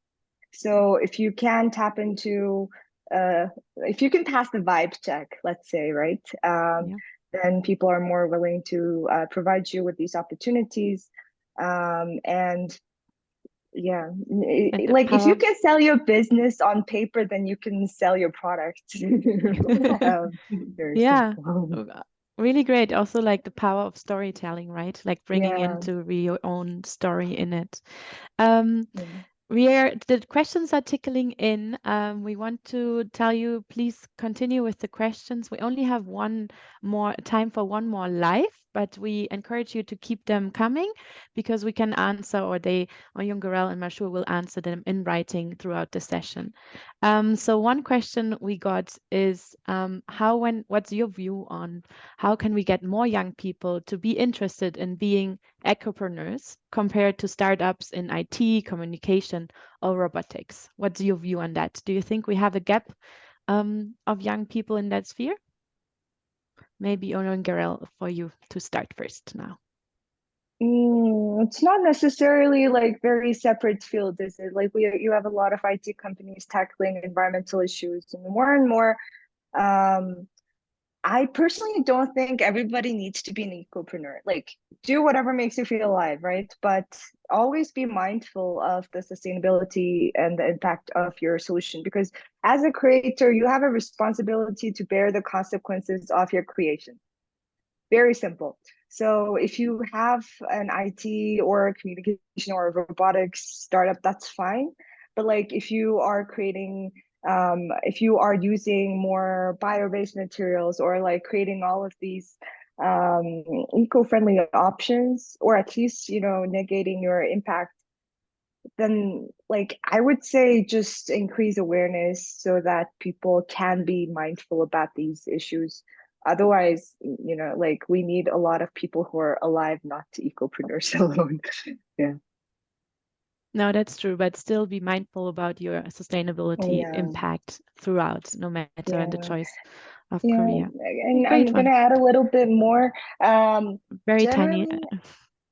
So if you can tap into, if you can pass the vibe check, let's say, right? Then people are more willing to provide you with these opportunities. And yeah, like if you can sell your business on paper, then you can sell your product. Yeah. really great. Also, like the power of storytelling, right? Like bringing Yeah. into your own story in it. Um, Yeah. the questions are tickling in. We want to tell you, please continue with the questions. We only have one more time for one more live, but we encourage you to keep them coming because we can answer, or Yungarel and Mashur will answer them in writing throughout the session. So one question we got is what's your view on how can we get more young people to be interested in being ecopreneurs compared to startups in IT, communication, or robotics? What's your view on that? Do you think we have a gap of young people in that sphere? Maybe Ono and Garel, for you to start first now. It's not necessarily like very separate field, is it? Like you have a lot of IT companies tackling environmental issues and more. I personally don't think everybody needs to be an ecopreneur. Like, do whatever makes you feel alive, right? But always be mindful of the sustainability and the impact of your solution, because as a creator, you have a responsibility to bear the consequences of your creation. Very simple. So if you have an IT or a communication or a robotics startup, that's fine. But like if you are creating, if you are using more bio-based materials or like creating all of these eco-friendly options, or at least, you know, negating your impact, then like I would say just increase awareness so that people can be mindful about these issues. Otherwise, you know, like we need a lot of people who are alive, not ecopreneurs alone. Yeah. No, that's true, but still be mindful about your sustainability Yeah. impact throughout, no matter in the Yeah. choice of Yeah. career. And Great I'm gonna one. add a little bit more. Very tiny. Generally,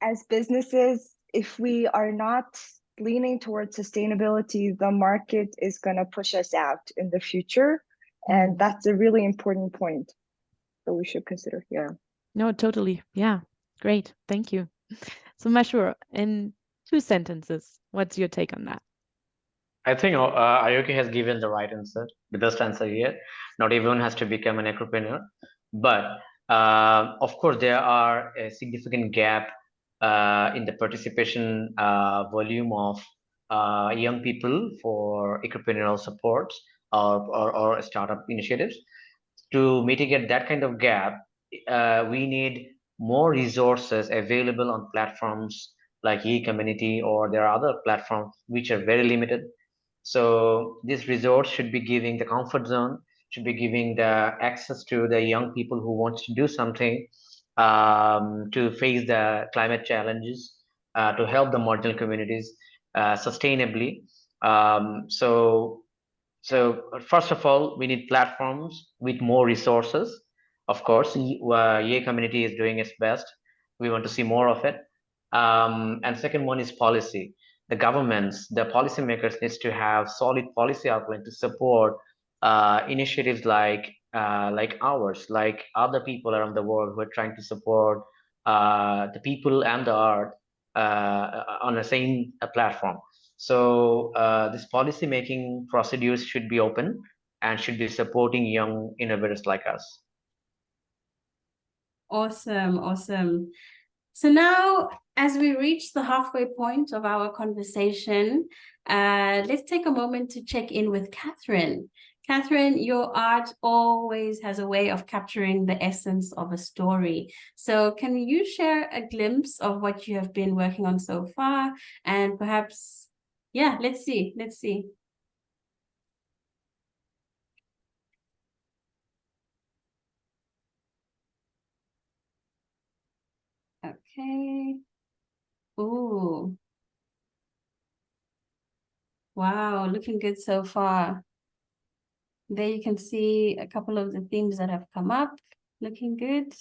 as businesses, if we are not leaning towards sustainability, the market is going to push us out in the future. And that's a really important point that we should consider. Yeah. No, totally. Yeah. Great. Thank you. So, Mashur, in 2 sentences, what's your take on that? I think Ayoki has given the right answer, the best answer here. Not everyone has to become an entrepreneur, but of course there are a significant gap in the participation volume of young people for entrepreneurial supports or startup initiatives. To mitigate that kind of gap, we need more resources available on platforms like e-community, or there are other platforms which are very limited. So this resort should be giving the comfort zone, should be giving the access to the young people who want to do something to face the climate challenges, to help the marginal communities sustainably. So first of all, we need platforms with more resources. Of course, Ye community is doing its best. We want to see more of it. And second one is policy. The governments, the policymakers needs to have solid policy outline to support initiatives like ours, like other people around the world who are trying to support the people and the art on the same platform. So this policy making procedures should be open and should be supporting young innovators like us. Awesome, awesome. So now, as we reach the halfway point of our conversation, let's take a moment to check in with Catherine. Catherine, your art always has a way of capturing the essence of a story. So can you share a glimpse of what you have been working on so far? And perhaps, yeah, let's see. Okay. Ooh. Wow, looking good so far. There you can see a couple of the themes that have come up. Looking good.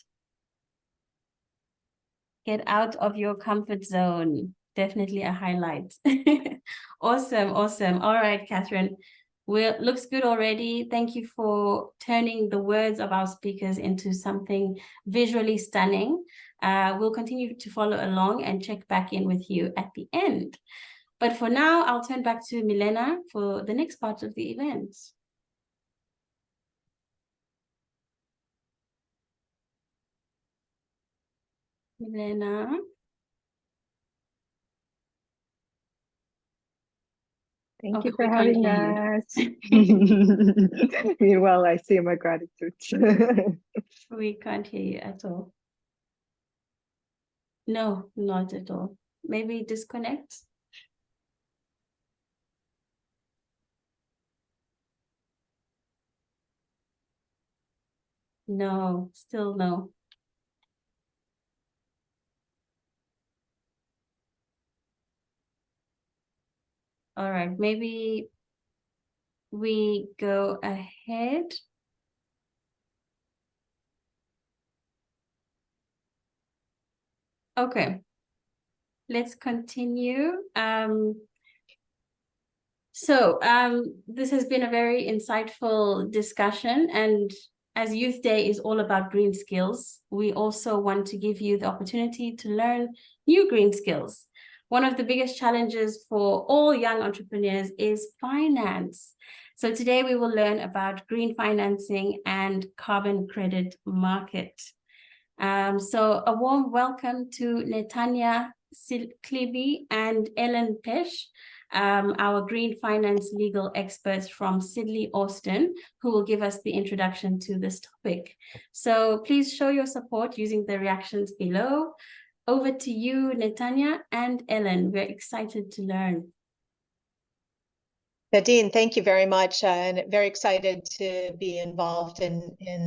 Get out of your comfort zone. Definitely a highlight. Awesome, awesome. All right, Catherine. Well, looks good already. Thank you for turning the words of our speakers into something visually stunning. We'll continue to follow along and check back in with you at the end. But for now, I'll turn back to Milena for the next part of the event. Milena. Thank Okay, you for we can't having hear us. you. Meanwhile, I say my gratitude. We can't hear you at all. No, not at all. Maybe disconnect. No, still no. All right, maybe we go ahead. Okay, let's continue. This has been a very insightful discussion, and as Youth Day is all about green skills, we also want to give you the opportunity to learn new green skills. One of the biggest challenges for all young entrepreneurs is finance. So today we will learn about green financing and carbon credit market. So a warm welcome to Netanya Sidley and Ellen Pesh, our green finance legal experts from Sidley, Austin, who will give us the introduction to this topic. So please show your support using the reactions below. Over to you, Netanya and Ellen. We're excited to learn. Nadine, thank you very much, and very excited to be involved in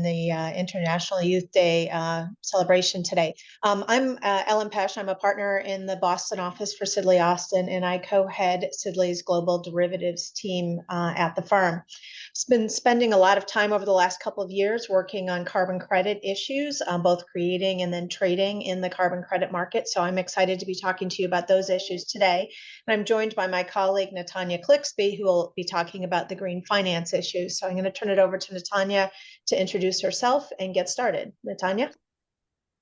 the International Youth Day celebration today. I'm Ellen Pesh. I'm a partner in the Boston office for Sidley Austin, and I co-head Sidley's global derivatives team at the firm. I've been spending a lot of time over the last couple of years working on carbon credit issues, both creating and then trading in the carbon credit market. So I'm excited to be talking to you about those issues today. And I'm joined by my colleague, Netanya Clixby, who will be talking about the green finance issues. So I'm going to turn it over to Netanya to introduce herself and get started. Netanya?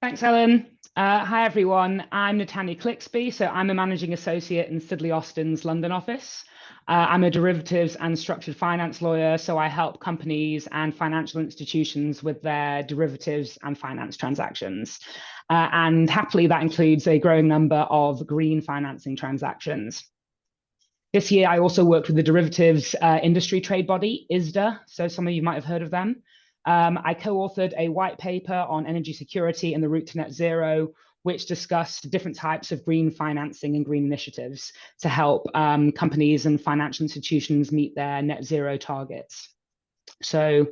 Thanks, Ellen. Hi, everyone. I'm Netanya Clixby. So I'm a managing associate in Sidley Austin's London office. I'm a derivatives and structured finance lawyer, so I help companies and financial institutions with their derivatives and finance transactions. And happily, that includes a growing number of green financing transactions. This year, I also worked with the derivatives industry trade body, ISDA, so some of you might have heard of them. I co-authored a white paper on energy security and the route to net zero, which discussed different types of green financing and green initiatives to help companies and financial institutions meet their net zero targets. So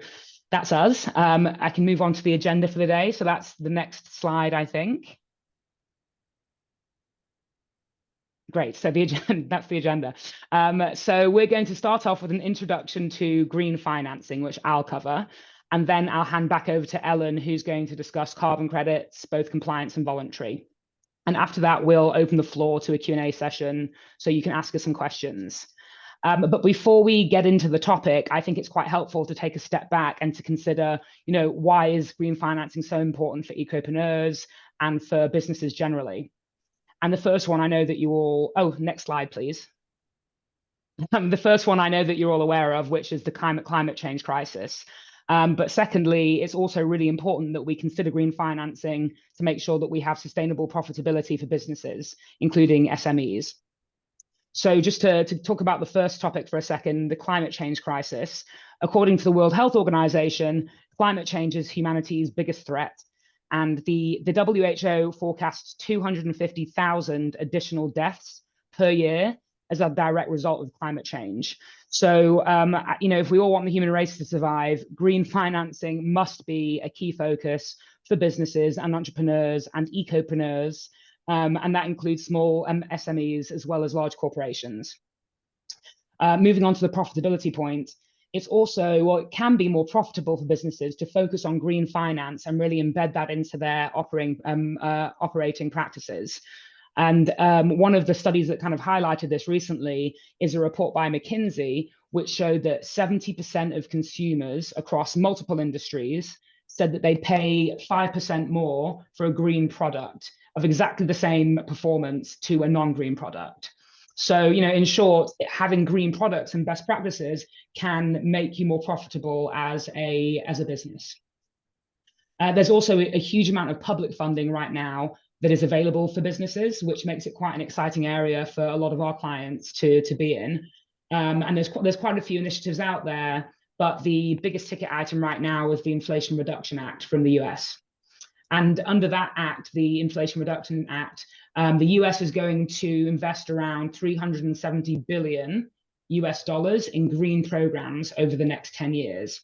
that's us. I can move on to the agenda for the day. So that's the next slide, I think. Great, so the agenda, that's the agenda. So we're going to start off with an introduction to green financing, which I'll cover. And then I'll hand back over to Ellen, who's going to discuss carbon credits, both compliance and voluntary. And after that, we'll open the floor to a Q&A session so you can ask us some questions. But before we get into the topic, I think it's quite helpful to take a step back and to consider, why is green financing so important for ecopreneurs and for businesses generally? And the first one I know that you all, next slide, please. The first one I know that you're all aware of, which is the climate change crisis. But secondly, it's also really important that we consider green financing to make sure that we have sustainable profitability for businesses, including SMEs. So just to talk about the first topic for a second, the climate change crisis. According to the World Health Organization, climate change is humanity's biggest threat. And the WHO forecasts 250,000 additional deaths per year as a direct result of climate change. So, if we all want the human race to survive, green financing must be a key focus for businesses and entrepreneurs and ecopreneurs, and that includes small SMEs as well as large corporations. Moving on to the profitability point, it's also, it can be more profitable for businesses to focus on green finance and really embed that into their operating practices. And one of the studies that kind of highlighted this recently is a report by McKinsey, which showed that 70% of consumers across multiple industries said that they'd pay 5% more for a green product of exactly the same performance to a non-green product. So, in short, having green products and best practices can make you more profitable as a business. There's also a huge amount of public funding right now that is available for businesses, which makes it quite an exciting area for a lot of our clients to be in. And there's quite a few initiatives out there, but the biggest ticket item right now is the Inflation Reduction Act from the US. And under that act, the Inflation Reduction Act, the US is going to invest around 370 billion US dollars in green programs over the next 10 years.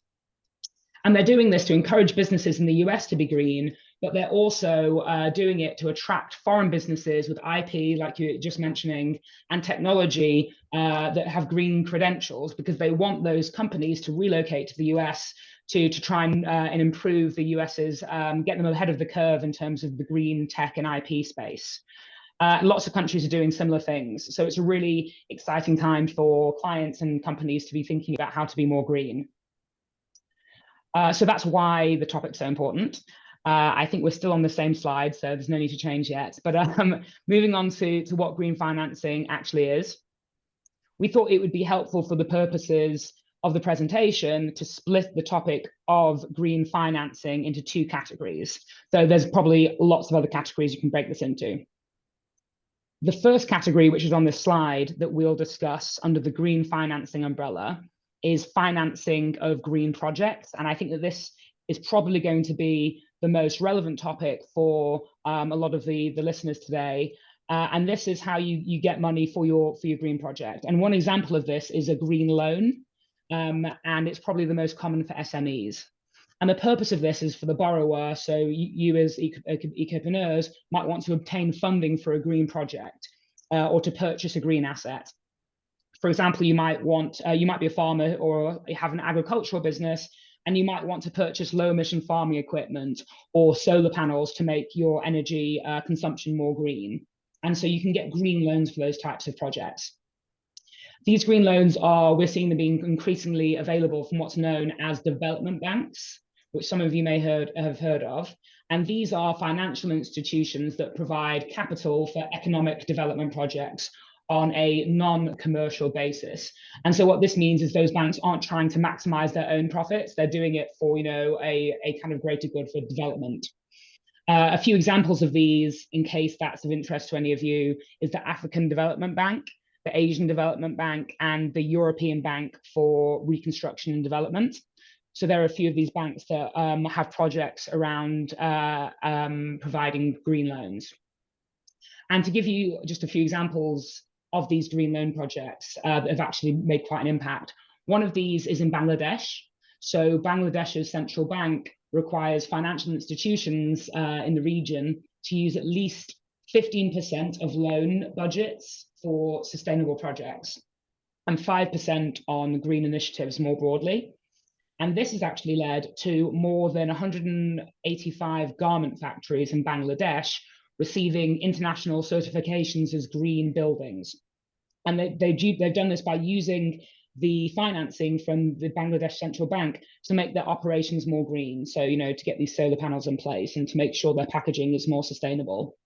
And they're doing this to encourage businesses in the US to be green, but they're also doing it to attract foreign businesses with IP, like you were just mentioning, and technology that have green credentials, because they want those companies to relocate to the US to try and improve the US's, get them ahead of the curve in terms of the green tech and IP space. Lots of countries are doing similar things. So it's a really exciting time for clients and companies to be thinking about how to be more green. So that's why the topic's so important. I think we're still on the same slide, so there's no need to change yet. But moving on to what green financing actually is, we thought it would be helpful for the purposes of the presentation to split the topic of green financing into two categories. So there's probably lots of other categories you can break this into. The first category, which is on this slide that we'll discuss under the green financing umbrella, is financing of green projects. And I think that this is probably going to be the most relevant topic for a lot of the listeners today. And this is how you get money for your green project. And one example of this is a green loan. And it's probably the most common for SMEs. And the purpose of this is for the borrower. So you as ecopreneurs might want to obtain funding for a green project or to purchase a green asset. For example, you might be a farmer or have an agricultural business, and you might want to purchase low emission farming equipment or solar panels to make your energy consumption more green. And so you can get green loans for those types of projects. These green loans we're seeing them being increasingly available from what's known as development banks, which some of you may have heard of. And these are financial institutions that provide capital for economic development projects on a non-commercial basis. And so what this means is those banks aren't trying to maximize their own profits. They're doing it for, a kind of greater good for development. A few examples of these, in case that's of interest to any of you, is the African Development Bank, the Asian Development Bank, and the European Bank for Reconstruction and Development. So there are a few of these banks that have projects around providing green loans. And to give you just a few examples of these green loan projects that have actually made quite an impact, one of these is in Bangladesh. So Bangladesh's central bank requires financial institutions in the region to use at least 15% of loan budgets for sustainable projects and 5% on green initiatives more broadly. And this has actually led to more than 185 garment factories in Bangladesh receiving international certifications as green buildings. And they've done this by using the financing from the Bangladesh Central Bank to make their operations more green. So, to get these solar panels in place and to make sure their packaging is more sustainable.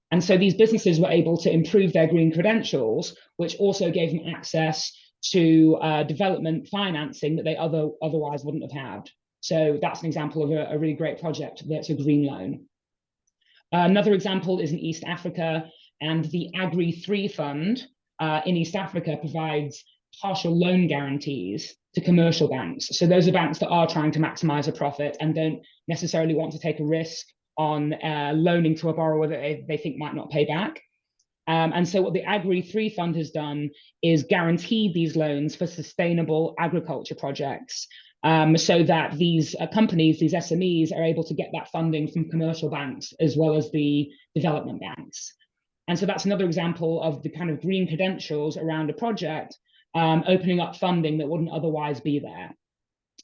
And so these businesses were able to improve their green credentials, which also gave them access to development financing that they otherwise wouldn't have had. So that's an example of a really great project that's a green loan. Another example is in East Africa, and the Agri3 Fund in East Africa provides partial loan guarantees to commercial banks. So those are banks that are trying to maximize a profit and don't necessarily want to take a risk on loaning to a borrower that they think might not pay back. And so what the Agri3 Fund has done is guaranteed these loans for sustainable agriculture projects, so that these companies, these SMEs, are able to get that funding from commercial banks as well as the development banks. And so that's another example of the kind of green credentials around a project, opening up funding that wouldn't otherwise be there.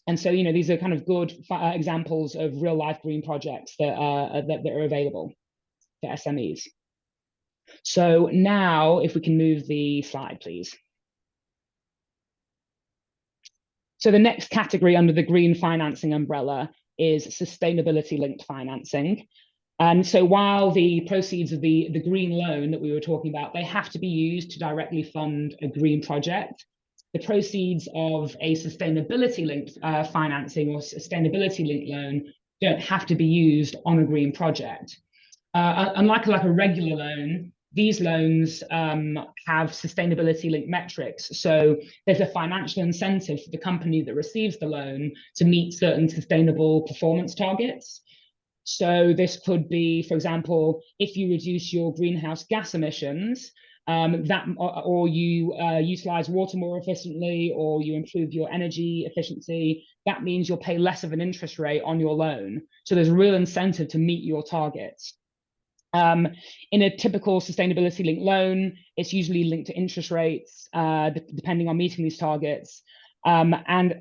And so, these are kind of good examples of real life green projects that are available for SMEs. So now, if we can move the slide, please. So the next category under the green financing umbrella is sustainability-linked financing. And so while the proceeds of the green loan that we were talking about, they have to be used to directly fund a green project, the proceeds of a sustainability-linked financing or sustainability-linked loan don't have to be used on a green project. Unlike like a regular loan, these loans have sustainability-linked metrics. So there's a financial incentive for the company that receives the loan to meet certain sustainable performance targets. So this could be, for example, if you reduce your greenhouse gas emissions, or you utilize water more efficiently, or you improve your energy efficiency, that means you'll pay less of an interest rate on your loan. So there's a real incentive to meet your targets. In a typical sustainability-linked loan, it's usually linked to interest rates, depending on meeting these targets. And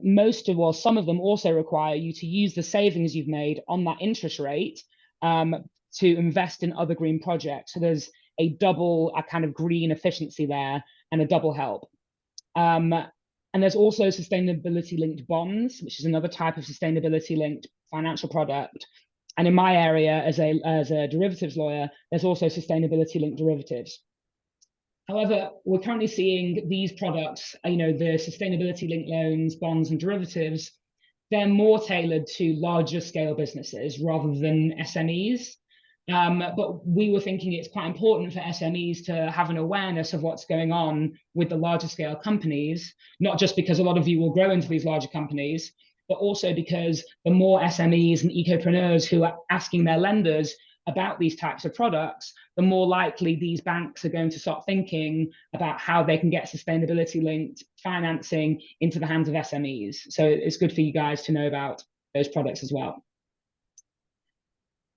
some of them also require you to use the savings you've made on that interest rate to invest in other green projects. So there's a kind of green efficiency there and a double help. And there's also sustainability-linked bonds, which is another type of sustainability-linked financial product. And in my area, as a derivatives lawyer, there's also sustainability-linked derivatives. However, we're currently seeing these products, the sustainability-linked loans, bonds, and derivatives, they're more tailored to larger scale businesses rather than SMEs. But we were thinking it's quite important for SMEs to have an awareness of what's going on with the larger scale companies, not just because a lot of you will grow into these larger companies, but also because the more SMEs and ecopreneurs who are asking their lenders about these types of products, the more likely these banks are going to start thinking about how they can get sustainability-linked financing into the hands of SMEs. So it's good for you guys to know about those products as well.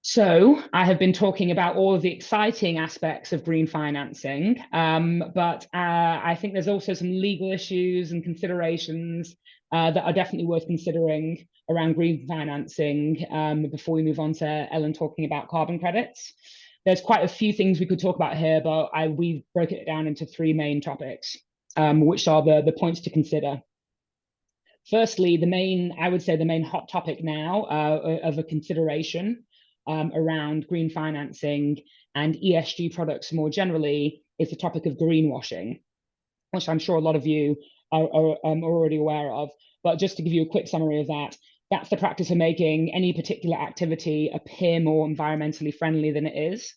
So I have been talking about all of the exciting aspects of green financing, but I think there's also some legal issues and considerations that are definitely worth considering around green financing before we move on to Ellen talking about carbon credits. There's quite a few things we could talk about here, but we broke it down into three main topics, which are the points to consider. Firstly, I would say the main hot topic now of a consideration around green financing and ESG products more generally is the topic of greenwashing, which I'm sure a lot of you are already aware of. But just to give you a quick summary of that, that's the practice of making any particular activity appear more environmentally friendly than it is.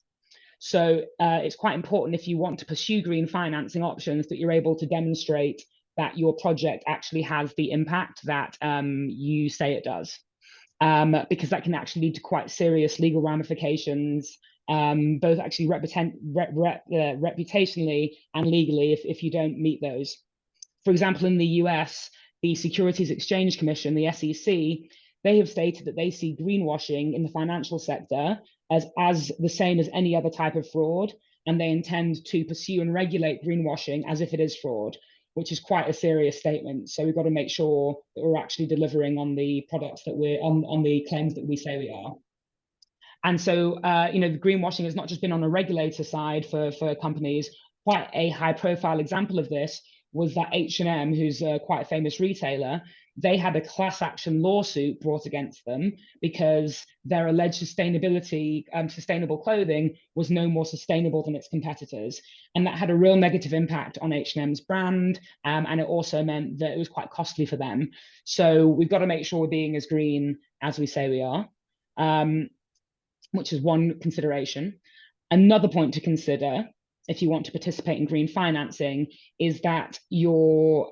So it's quite important if you want to pursue green financing options that you're able to demonstrate that your project actually has the impact that you say it does. Because that can actually lead to quite serious legal ramifications, both actually reputationally and legally if you don't meet those. For example, in the US, the Securities Exchange Commission, the SEC, they have stated that they see greenwashing in the financial sector as the same as any other type of fraud, and they intend to pursue and regulate greenwashing as if it is fraud, which is quite a serious statement. So we've got to make sure that we're actually delivering on the products that we're on the claims that we say we are. And so, the greenwashing has not just been on a regulator side for companies. Quite a high profile example of this was that H&M, who's quite a famous retailer, they had a class action lawsuit brought against them because their alleged sustainable clothing was no more sustainable than its competitors. And that had a real negative impact on H&M's brand. And it also meant that it was quite costly for them. So we've got to make sure we're being as green as we say we are, which is one consideration. Another point to consider if you want to participate in green financing is that your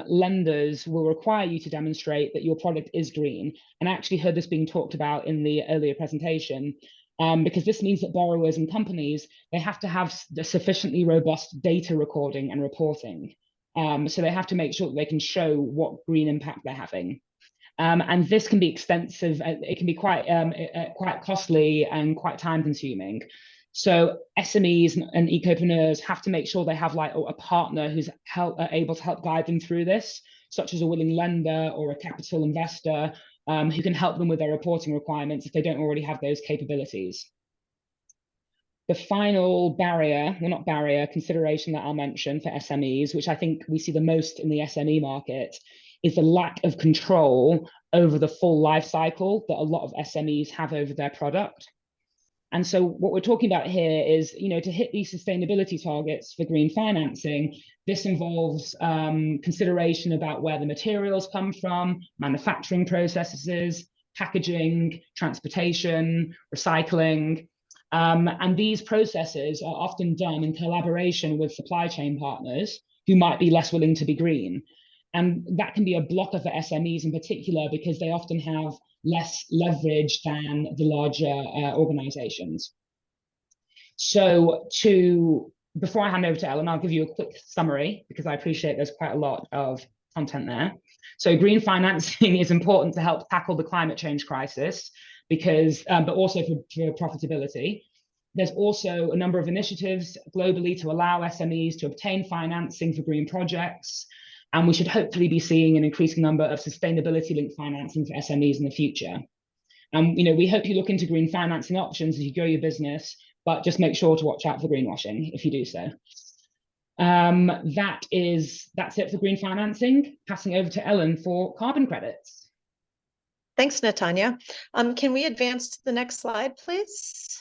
lenders will require you to demonstrate that your product is green. And I actually heard this being talked about in the earlier presentation, because this means that borrowers and companies, they have to have the sufficiently robust data recording and reporting. So they have to make sure that they can show what green impact they're having. And this can be extensive. It can be quite costly and quite time consuming. So SMEs and ecopreneurs have to make sure they have like a partner who's able to help guide them through this, such as a willing lender or a capital investor who can help them with their reporting requirements if they don't already have those capabilities. The final consideration that I'll mention for SMEs, which I think we see the most in the SME market, is the lack of control over the full life cycle that a lot of SMEs have over their product. And so what we're talking about here is, to hit these sustainability targets for green financing, this involves consideration about where the materials come from, manufacturing processes, packaging, transportation, recycling. And these processes are often done in collaboration with supply chain partners who might be less willing to be green. And that can be a blocker for SMEs in particular because they often have less leverage than the larger organizations. So before I hand over to Ellen, I'll give you a quick summary because I appreciate there's quite a lot of content there. So green financing is important to help tackle the climate change crisis because, but also for profitability. There's also a number of initiatives globally to allow SMEs to obtain financing for green projects. And we should hopefully be seeing an increasing number of sustainability-linked financing for SMEs in the future. And we hope you look into green financing options as you grow your business, but just make sure to watch out for greenwashing if you do so. That's it for green financing. Passing over to Ellen for carbon credits. Thanks, Natanya. Can we advance to the next slide, please?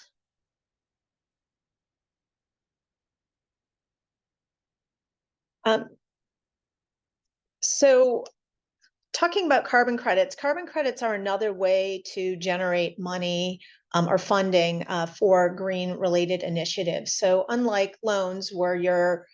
So talking about carbon credits are another way to generate money or funding for green-related initiatives. So unlike loans where you're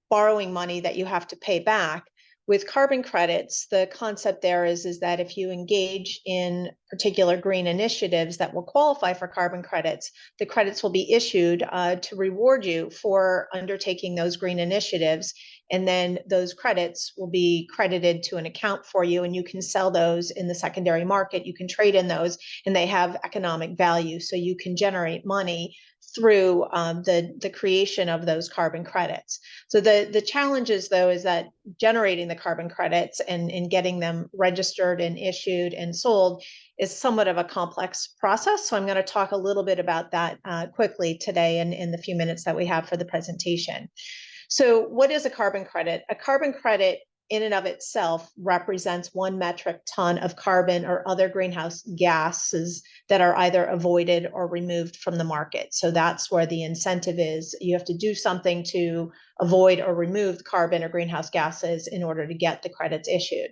borrowing money that you have to pay back, with carbon credits, the concept there is that if you engage in particular green initiatives that will qualify for carbon credits, the credits will be issued to reward you for undertaking those green initiatives. And then those credits will be credited to an account for you, and you can sell those in the secondary market. You can trade in those, and they have economic value. So you can generate money through the creation of those carbon credits. So the challenges, though, is that generating the carbon credits and getting them registered and issued and sold is somewhat of a complex process. So I'm going to talk a little bit about that quickly today in the few minutes that we have for the presentation. So what is a carbon credit? A carbon credit in and of itself represents 1 metric ton of carbon or other greenhouse gases that are either avoided or removed from the market. So that's where the incentive is. You have to do something to avoid or remove carbon or greenhouse gases in order to get the credits issued.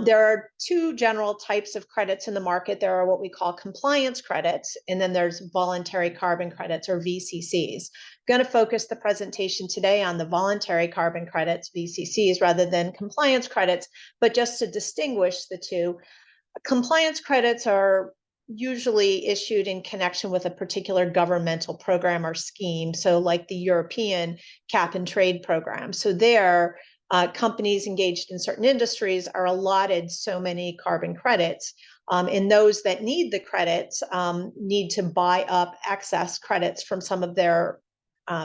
There are 2 general types of credits in the market. There are what we call compliance credits, and then there's voluntary carbon credits, or VCCs. I'm going to focus the presentation today on the voluntary carbon credits, VCCs, rather than compliance credits, but just to distinguish the 2. Compliance credits are usually issued in connection with a particular governmental program or scheme, so like the European cap and trade program. So there, companies engaged in certain industries are allotted so many carbon credits, and those that need the credits need to buy up excess credits from some of their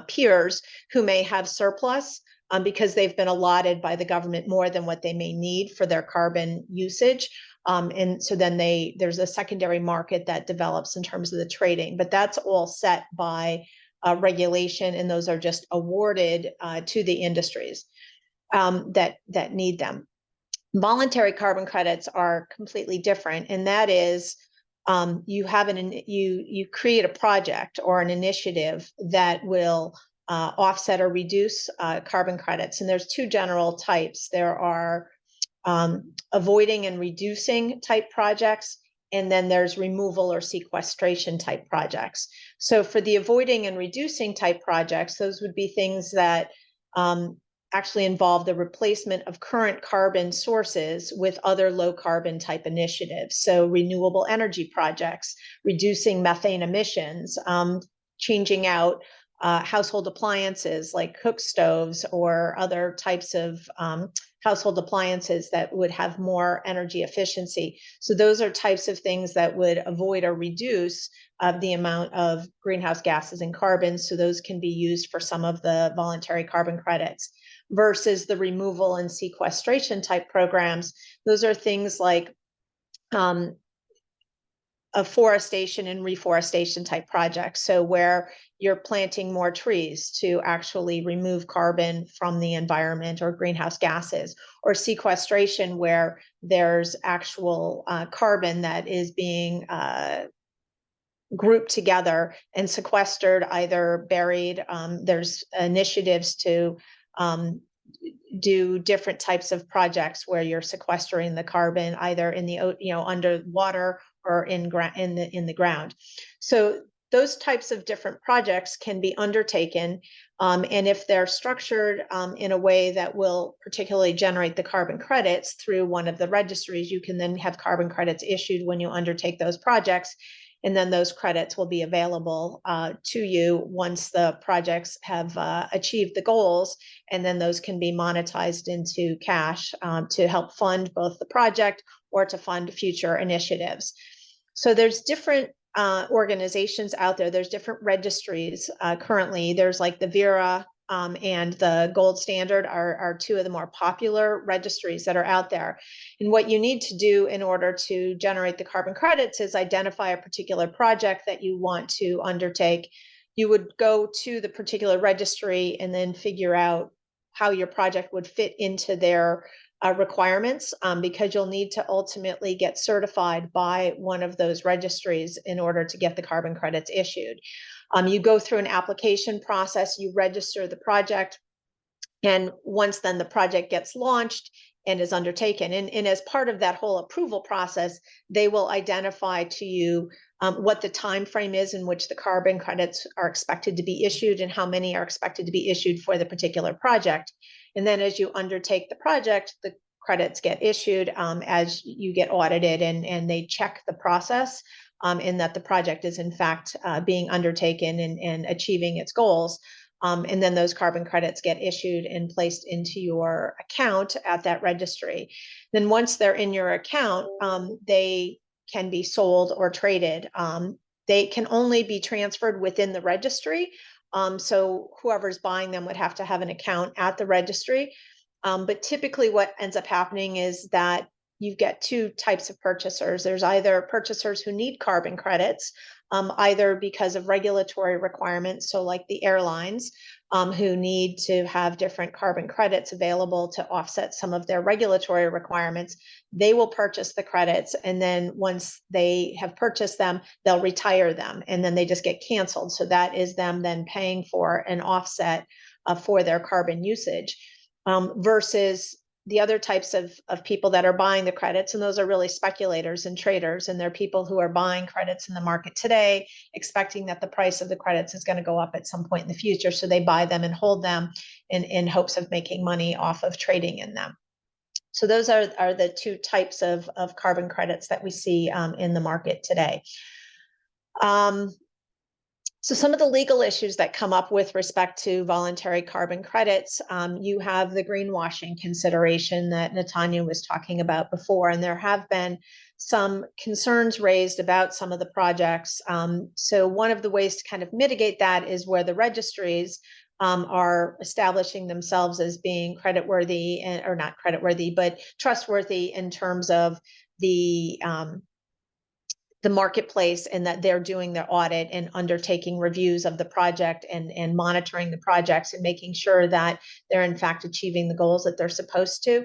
peers who may have surplus because they've been allotted by the government more than what they may need for their carbon usage. And so then there's a secondary market that develops in terms of the trading, but that's all set by regulation, and those are just awarded to the industries that need them. Voluntary carbon credits are completely different, and that is you create a project or an initiative that will offset or reduce carbon credits, and there's 2 general types. There are avoiding and reducing type projects, and then there's removal or sequestration type projects. So for the avoiding and reducing type projects, those would be things that actually involve the replacement of current carbon sources with other low carbon type initiatives. So renewable energy projects, reducing methane emissions, changing out household appliances like cook stoves or other types of household appliances that would have more energy efficiency. So those are types of things that would avoid or reduce the amount of greenhouse gases and carbon. So those can be used for some of the voluntary carbon credits. Versus the removal and sequestration type programs. Those are things like afforestation and reforestation type projects. So where you're planting more trees to actually remove carbon from the environment or greenhouse gases, or sequestration where there's actual carbon that is being grouped together and sequestered, either buried. There's initiatives to do different types of projects where you're sequestering the carbon either in the under water or in the ground. So those types of different projects can be undertaken. And if they're structured in a way that will particularly generate the carbon credits through one of the registries, you can then have carbon credits issued when you undertake those projects. And then those credits will be available to you once the projects have achieved the goals. And then those can be monetized into cash to help fund both the project or to fund future initiatives. So there's different organizations out there. There's different registries currently. There's like the Vera and the Gold Standard are two of the more popular registries that are out there. And what you need to do in order to generate the carbon credits is identify a particular project that you want to undertake. You would go to the particular registry and then figure out how your project would fit into their requirements, because you'll need to ultimately get certified by one of those registries in order to get the carbon credits issued. You go through an application process, you register the project, and once then the project gets launched and is undertaken. And as part of that whole approval process, they will identify to you what the time frame is in which the carbon credits are expected to be issued and how many are expected to be issued for the particular project. And then as you undertake the project, the credits get issued as you get audited, and they check the process in that the project is in fact being undertaken and achieving its goals. And then those carbon credits get issued and placed into your account at that registry. Then once they're in your account, they can be sold or traded. They can only be transferred within the registry. So whoever's buying them would have to have an account at the registry. But typically what ends up happening is that you get two types of purchasers. There's either purchasers who need carbon credits, either because of regulatory requirements, so like the airlines, who need to have different carbon credits available to offset some of their regulatory requirements. They will purchase the credits, and then once they have purchased them, they'll retire them, and then they just get canceled. So that is them then paying for an offset for their carbon usage, versus the other types of people that are buying the credits, and those are really speculators and traders, and they're people who are buying credits in the market today, expecting that the price of the credits is going to go up at some point in the future. So they buy them and hold them in hopes of making money off of trading in them. So those are the two types of carbon credits that we see in the market today. So some of the legal issues that come up with respect to voluntary carbon credits, you have the greenwashing consideration that Natanya was talking about before, and there have been some concerns raised about some of the projects. So one of the ways to kind of mitigate that is where the registries are establishing themselves as being creditworthy, or not creditworthy, but trustworthy in terms of the marketplace, and that they're doing their audit and undertaking reviews of the project and monitoring the projects and making sure that they're in fact achieving the goals that they're supposed to.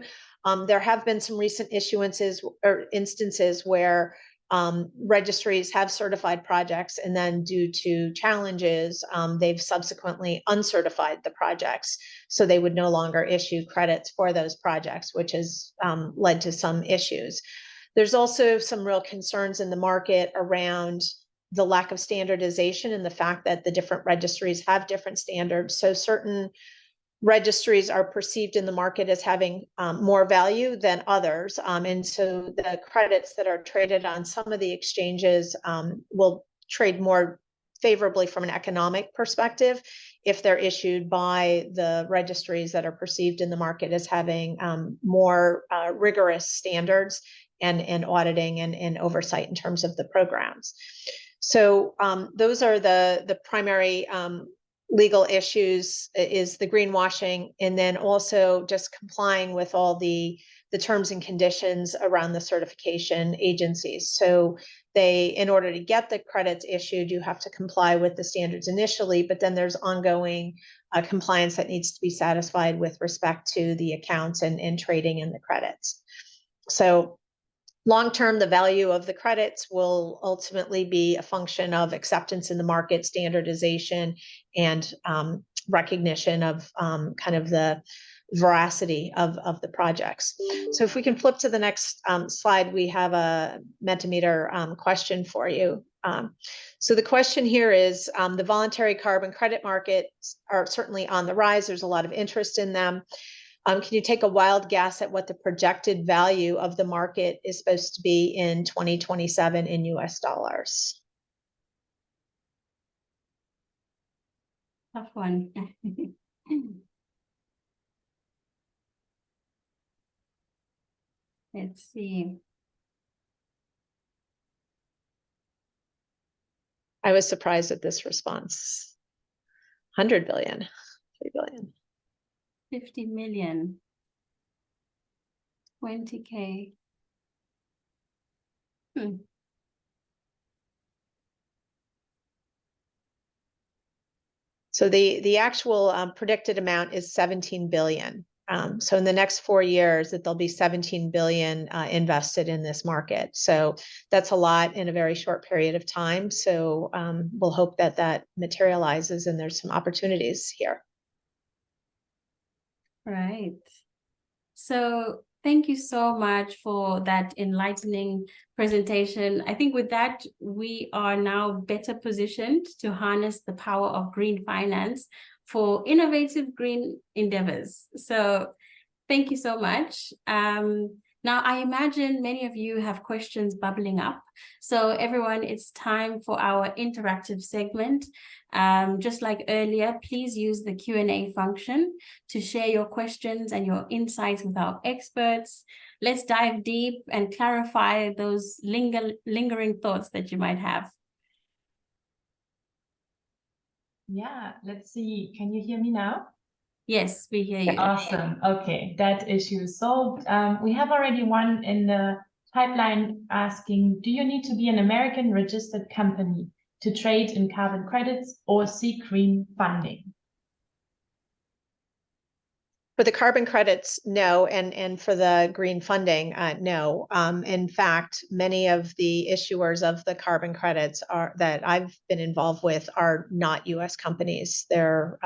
There have been some recent issuances or instances where registries have certified projects, and then due to challenges, they've subsequently uncertified the projects. So they would no longer issue credits for those projects, which has led to some issues. There's also some real concerns in the market around the lack of standardization and the fact that the different registries have different standards. So certain registries are perceived in the market as having more value than others. And so the credits that are traded on some of the exchanges will trade more favorably from an economic perspective if they're issued by the registries that are perceived in the market as having more rigorous standards and auditing and oversight in terms of the programs. So those are the primary legal issues, is the greenwashing, and then also just complying with all the terms and conditions around the certification agencies. So they, in order to get the credits issued, you have to comply with the standards initially, but then there's ongoing compliance that needs to be satisfied with respect to the accounts and trading in the credits. So long-term, the value of the credits will ultimately be a function of acceptance in the market, standardization, and recognition of kind of the veracity of the projects. So if we can flip to the next slide, we have a Mentimeter question for you. So the question here is, the voluntary carbon credit markets are certainly on the rise. There's a lot of interest in them. Can you take a wild guess at what the projected value of the market is supposed to be in 2027 in US dollars? Tough one. Let's see. I was surprised at this response. 100 billion, 3 billion. 50 million. 20K. So the actual predicted amount is 17 billion. So in the next 4 years, that there'll be 17 billion invested in this market. So that's a lot in a very short period of time. So we'll hope that that materializes and there's some opportunities here. Right. So thank you so much for that enlightening presentation. I think with that, we are now better positioned to harness the power of green finance for innovative green endeavors. So thank you so much. Now, I imagine many of you have questions bubbling up. So everyone, it's time for our interactive segment. Just like earlier, please use the Q&A function to share your questions and your insights with our experts. Let's dive deep and clarify those lingering thoughts that you might have. Yeah, let's see. Can you hear me now? Yes, we hear you. Awesome. Okay, that issue is solved. We have already one in the pipeline asking, do you need to be an American registered company to trade in carbon credits or seek green funding? For the carbon credits, no, and for the green funding, no. In fact, many of the issuers of the carbon credits that I've been involved with are not U.S. companies. They're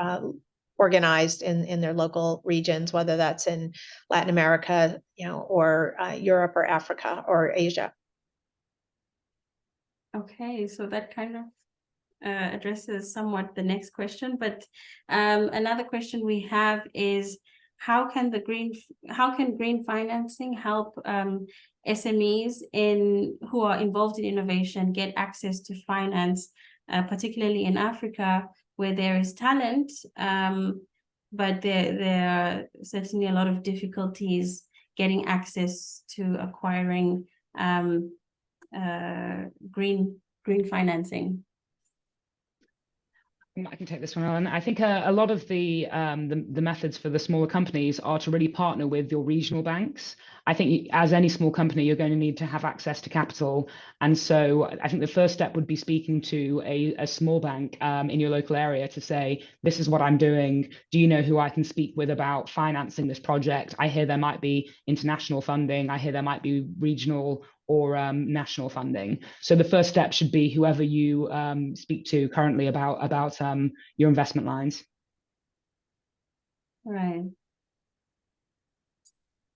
organized in their local regions, whether that's in Latin America, or Europe or Africa or Asia. Okay, so that kind of addresses somewhat the next question, but another question we have is, how can green financing help SMEs who are involved in innovation get access to finance, particularly in Africa, where there is talent, but there are certainly a lot of difficulties getting access to acquiring green financing? I can take this one on. I think a lot of the methods for the smaller companies are to really partner with your regional banks. I think as any small company, you're going to need to have access to capital. And so I think the first step would be speaking to a small bank in your local area to say, this is what I'm doing. Do you know who I can speak with about financing this project? I hear there might be international funding. I hear there might be regional or national funding. So the first step should be whoever you speak to currently about your investment lines. Right.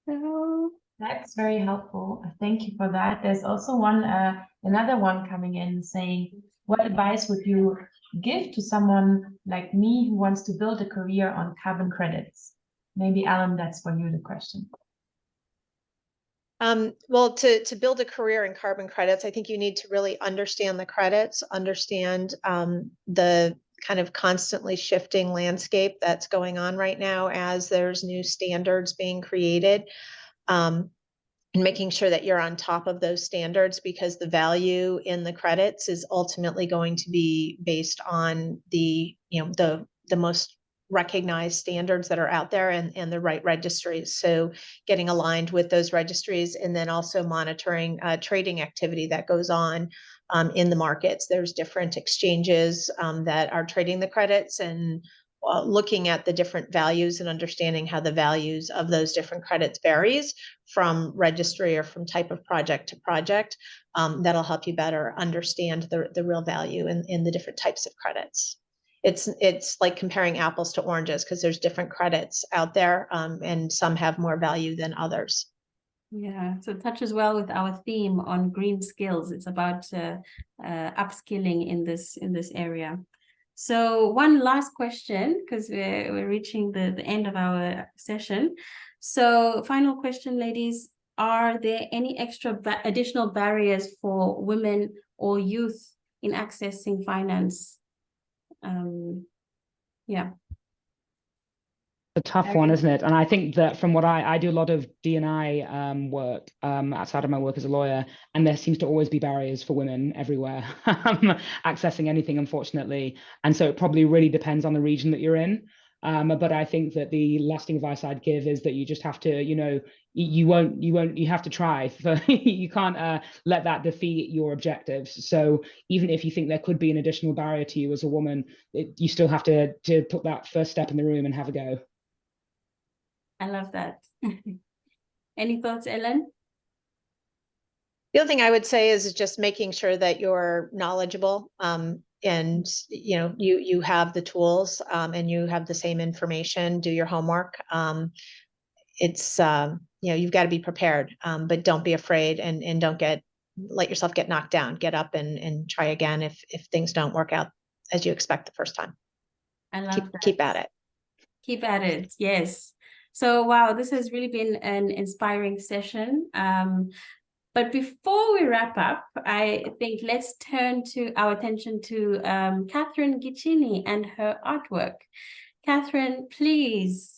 So that's very helpful. Thank you for that. There's also another one coming in saying, what advice would you give to someone like me who wants to build a career on carbon credits? Maybe Alan, that's for you the question. Well, to build a career in carbon credits, I think you need to really understand the credits, understand the kind of constantly shifting landscape that's going on right now as there's new standards being created, and making sure that you're on top of those standards, because the value in the credits is ultimately going to be based on the most recognized standards that are out there and the right registries. So getting aligned with those registries, and then also monitoring trading activity that goes on in the markets. There's different exchanges that are trading the credits, and looking at the different values and understanding how the values of those different credits varies from registry or from type of project to project. That'll help you better understand the real value in the different types of credits. It's like comparing apples to oranges, because there's different credits out there, and some have more value than others. Yeah, so it touches well with our theme on green skills. It's about upskilling in this area. So one last question, because we're reaching the end of our session. So final question, ladies, are there any additional barriers for women or youth in accessing finance? Yeah. A tough one, isn't it? And I think that from what I do a lot of D&I work outside of my work as a lawyer, and there seems to always be barriers for women everywhere accessing anything, unfortunately. And so it probably really depends on the region that you're in. But I think that the lasting advice I'd give is that you just have to, you have to try. You can't let that defeat your objectives. So even if you think there could be an additional barrier to you as a woman, you still have to put that first step in the room and have a go. I love that. Any thoughts, Ellen? The other thing I would say is just making sure that you're knowledgeable, and you have the tools, and you have the same information. Do your homework. It's you've got to be prepared, but don't be afraid, and don't let yourself get knocked down. Get up and try again if things don't work out as you expect the first time. I love that. Keep at it. Keep at it. Yes. So, wow, this has really been an inspiring session. But before we wrap up, I think let's turn our attention to Catherine Giccini and her artwork. Catherine, please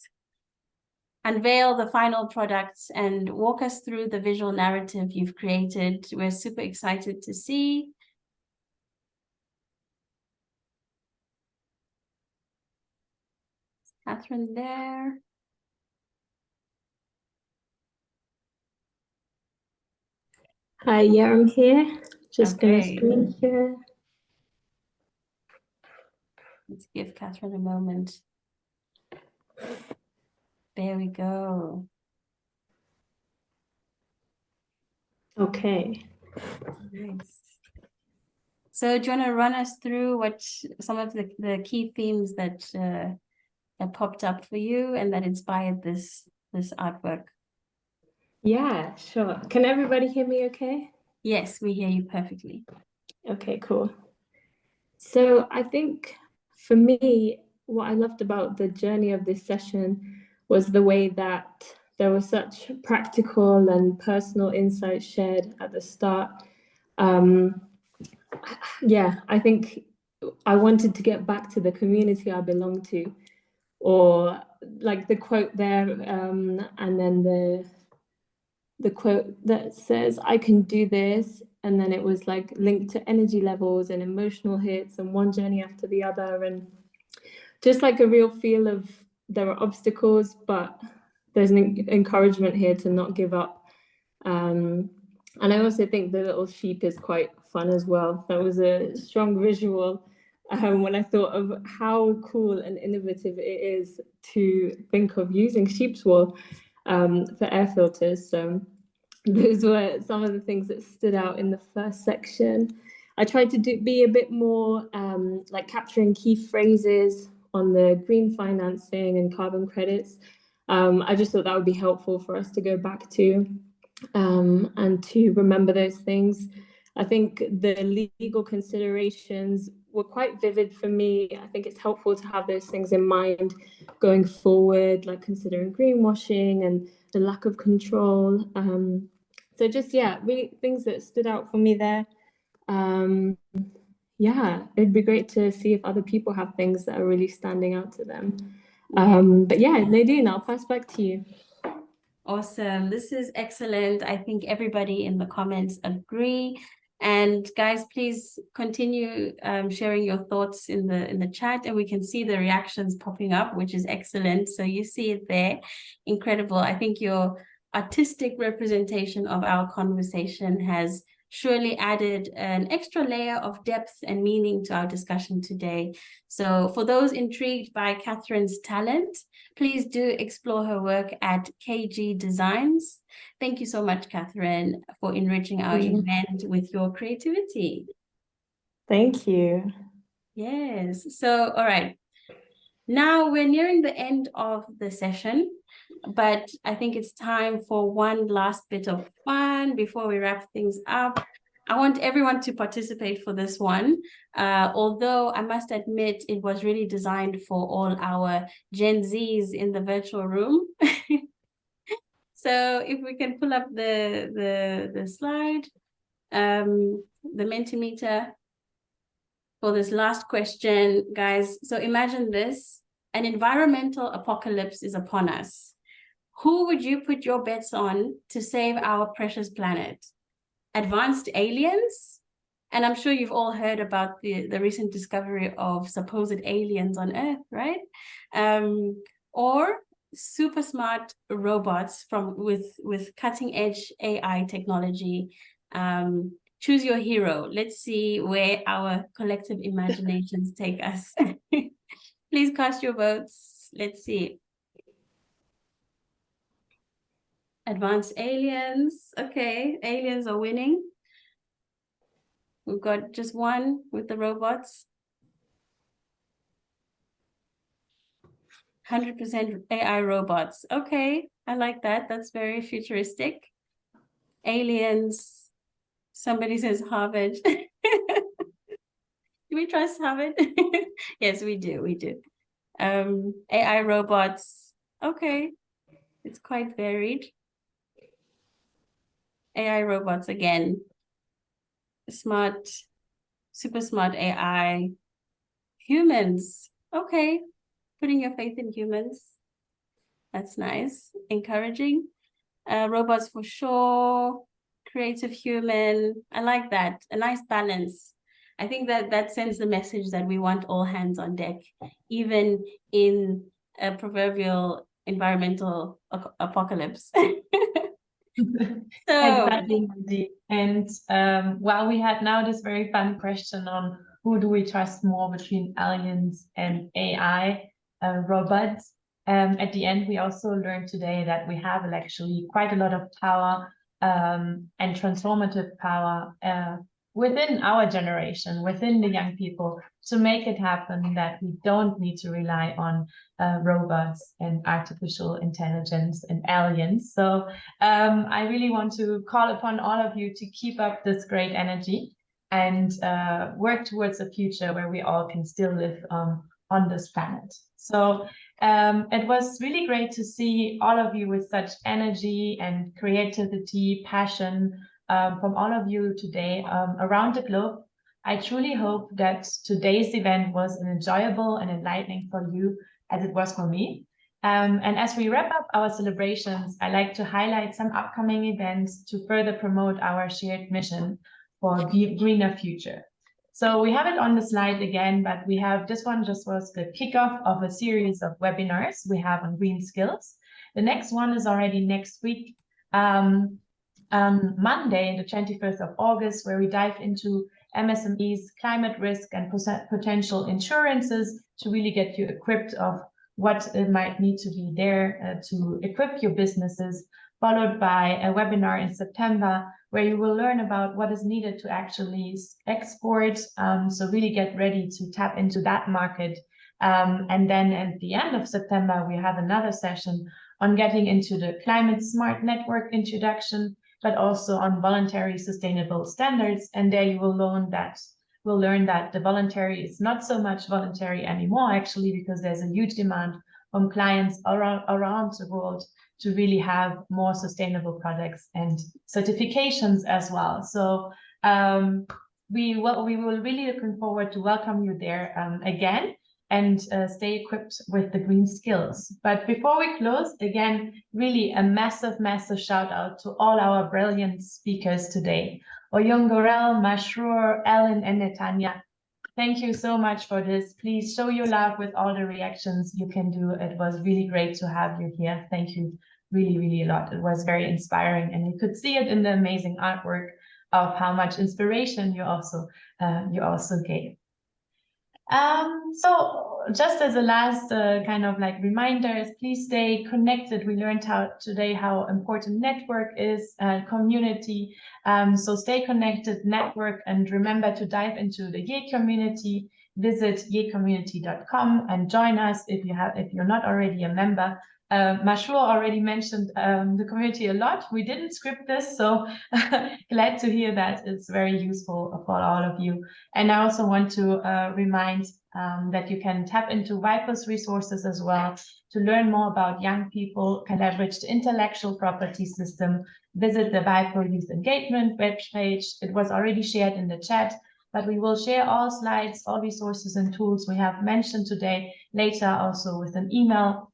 unveil the final products and walk us through the visual narrative you've created. We're super excited to see. Catherine there. Hi, yeah, I'm here. Just gonna Okay. screen share. Let's give Catherine a moment. There we go. Okay. Nice. So do you want to run us through what some of the key themes that popped up for you and that inspired this artwork? Yeah, sure. Can everybody hear me okay? Yes, we hear you perfectly. Okay, cool. So I think for me, what I loved about the journey of this session was the way that there was such practical and personal insights shared at the start. Yeah, I think I wanted to get back to the community I belong to, or like the quote there, and then the quote that says, "I can do this," and then it was like linked to energy levels and emotional hits and one journey after the other, and just like a real feel of there are obstacles, but there's an encouragement here to not give up. And I also think the little sheep is quite fun as well. That was a strong visual when I thought of how cool and innovative it is to think of using sheep's wool for air filters. So those were some of the things that stood out in the first section. I tried to be a bit more like capturing key phrases on the green financing and carbon credits. I just thought that would be helpful for us to go back to and to remember those things. I think the legal considerations were quite vivid for me. I think it's helpful to have those things in mind going forward, like considering greenwashing and the lack of control. So just, yeah, really things that stood out for me there. Yeah, it'd be great to see if other people have things that are really standing out to them. But yeah, Nadine, I'll pass back to you. Awesome. This is excellent. I think everybody in the comments agree. And guys, please continue sharing your thoughts in the chat, and we can see the reactions popping up, which is excellent. So you see it there. Incredible. I think your artistic representation of our conversation has surely added an extra layer of depth and meaning to our discussion today. So for those intrigued by Catherine's talent, please do explore her work at KG Designs. Thank you so much, Catherine, for enriching our event with your creativity. Thank you. Yes. So, all right. Now we're nearing the end of the session. But I think it's time for one last bit of fun before we wrap things up. I want everyone to participate for this one. Although I must admit it was really designed for all our Gen Zs in the virtual room. So if we can pull up the slide, the Mentimeter for this last question, guys. So imagine this, an environmental apocalypse is upon us. Who would you put your bets on to save our precious planet? Advanced aliens? And I'm sure you've all heard about the recent discovery of supposed aliens on Earth, right? Or super smart robots with cutting edge AI technology. Choose your hero. Let's see where our collective imaginations take us. Please cast your votes. Let's see. Advanced aliens. Okay, aliens are winning. We've got just one with the robots. 100% AI robots. Okay, I like that. That's very futuristic. Aliens. Somebody says Harvard. Do we trust Harvard? Yes, we do. We do. AI robots. Okay, it's quite varied. AI robots again. Smart, super smart AI. Humans. Okay, putting your faith in humans. That's nice. Encouraging. Robots for sure. Creative human. I like that. A nice balance. I think that sends the message that we want all hands on deck, even in a proverbial environmental apocalypse. So exactly, Mandy. And while we had now this very fun question on who do we trust more between aliens and AI robots, at the end we also learned today that we have actually quite a lot of power and transformative power within our generation, within the young people, to make it happen, that we don't need to rely on robots and artificial intelligence and aliens. So I really want to call upon all of you to keep up this great energy and work towards a future where we all can still live on this planet. So it was really great to see all of you with such energy and creativity, passion from all of you today around the globe. I truly hope that today's event was enjoyable and enlightening for you as it was for me. And as we wrap up our celebrations, I'd like to highlight some upcoming events to further promote our shared mission for a greener future. So we have it on the slide again, but we have this one just was the kickoff of a series of webinars we have on green skills. The next one is already next week, Monday, the 21st of August, where we dive into MSMEs, climate risk, and potential insurances to really get you equipped of what it might need to be there to equip your businesses, followed by a webinar in September where you will learn about what is needed to actually export. So really get ready to tap into that market. And then at the end of September, we have another session on getting into the climate smart network introduction, but also on voluntary sustainable standards. And there you will learn that the voluntary is not so much voluntary anymore, actually, because there's a huge demand from clients around the world to really have more sustainable products and certifications as well. So we will really looking forward to welcome you there again and stay equipped with the green skills. But before we close, again, really a massive, massive shout out to all our brilliant speakers today. Oyun Gorel, Masroor, Ellen, and Netanya. Thank you so much for this. Please show your love with all the reactions you can do. It was really great to have you here. Thank you really, really a lot. It was very inspiring, and you could see it in the amazing artwork of how much inspiration you also gave. So just as a last kind of like reminders, please stay connected. We learned today how important network is, community. So stay connected, network, and remember to dive into the YE community. Visit yecommunity.com and join us if you're not already a member. Mashroor already mentioned the community a lot. We didn't script this, so glad to hear that. It's very useful for all of you. And I also want to remind that you can tap into WIPO's resources as well to learn more about young people, can leverage the intellectual property system, visit the WIPO Youth Engagement webpage. It was already shared in the chat, but we will share all slides, all resources and tools we have mentioned today later, also with an email,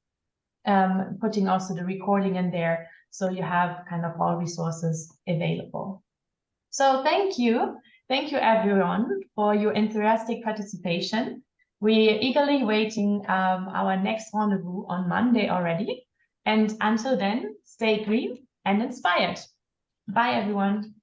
putting also the recording in there, so you have kind of all resources available. So thank you everyone for your enthusiastic participation. We're eagerly waiting our next rendezvous on Monday already. And until then, stay green and inspired. Bye everyone.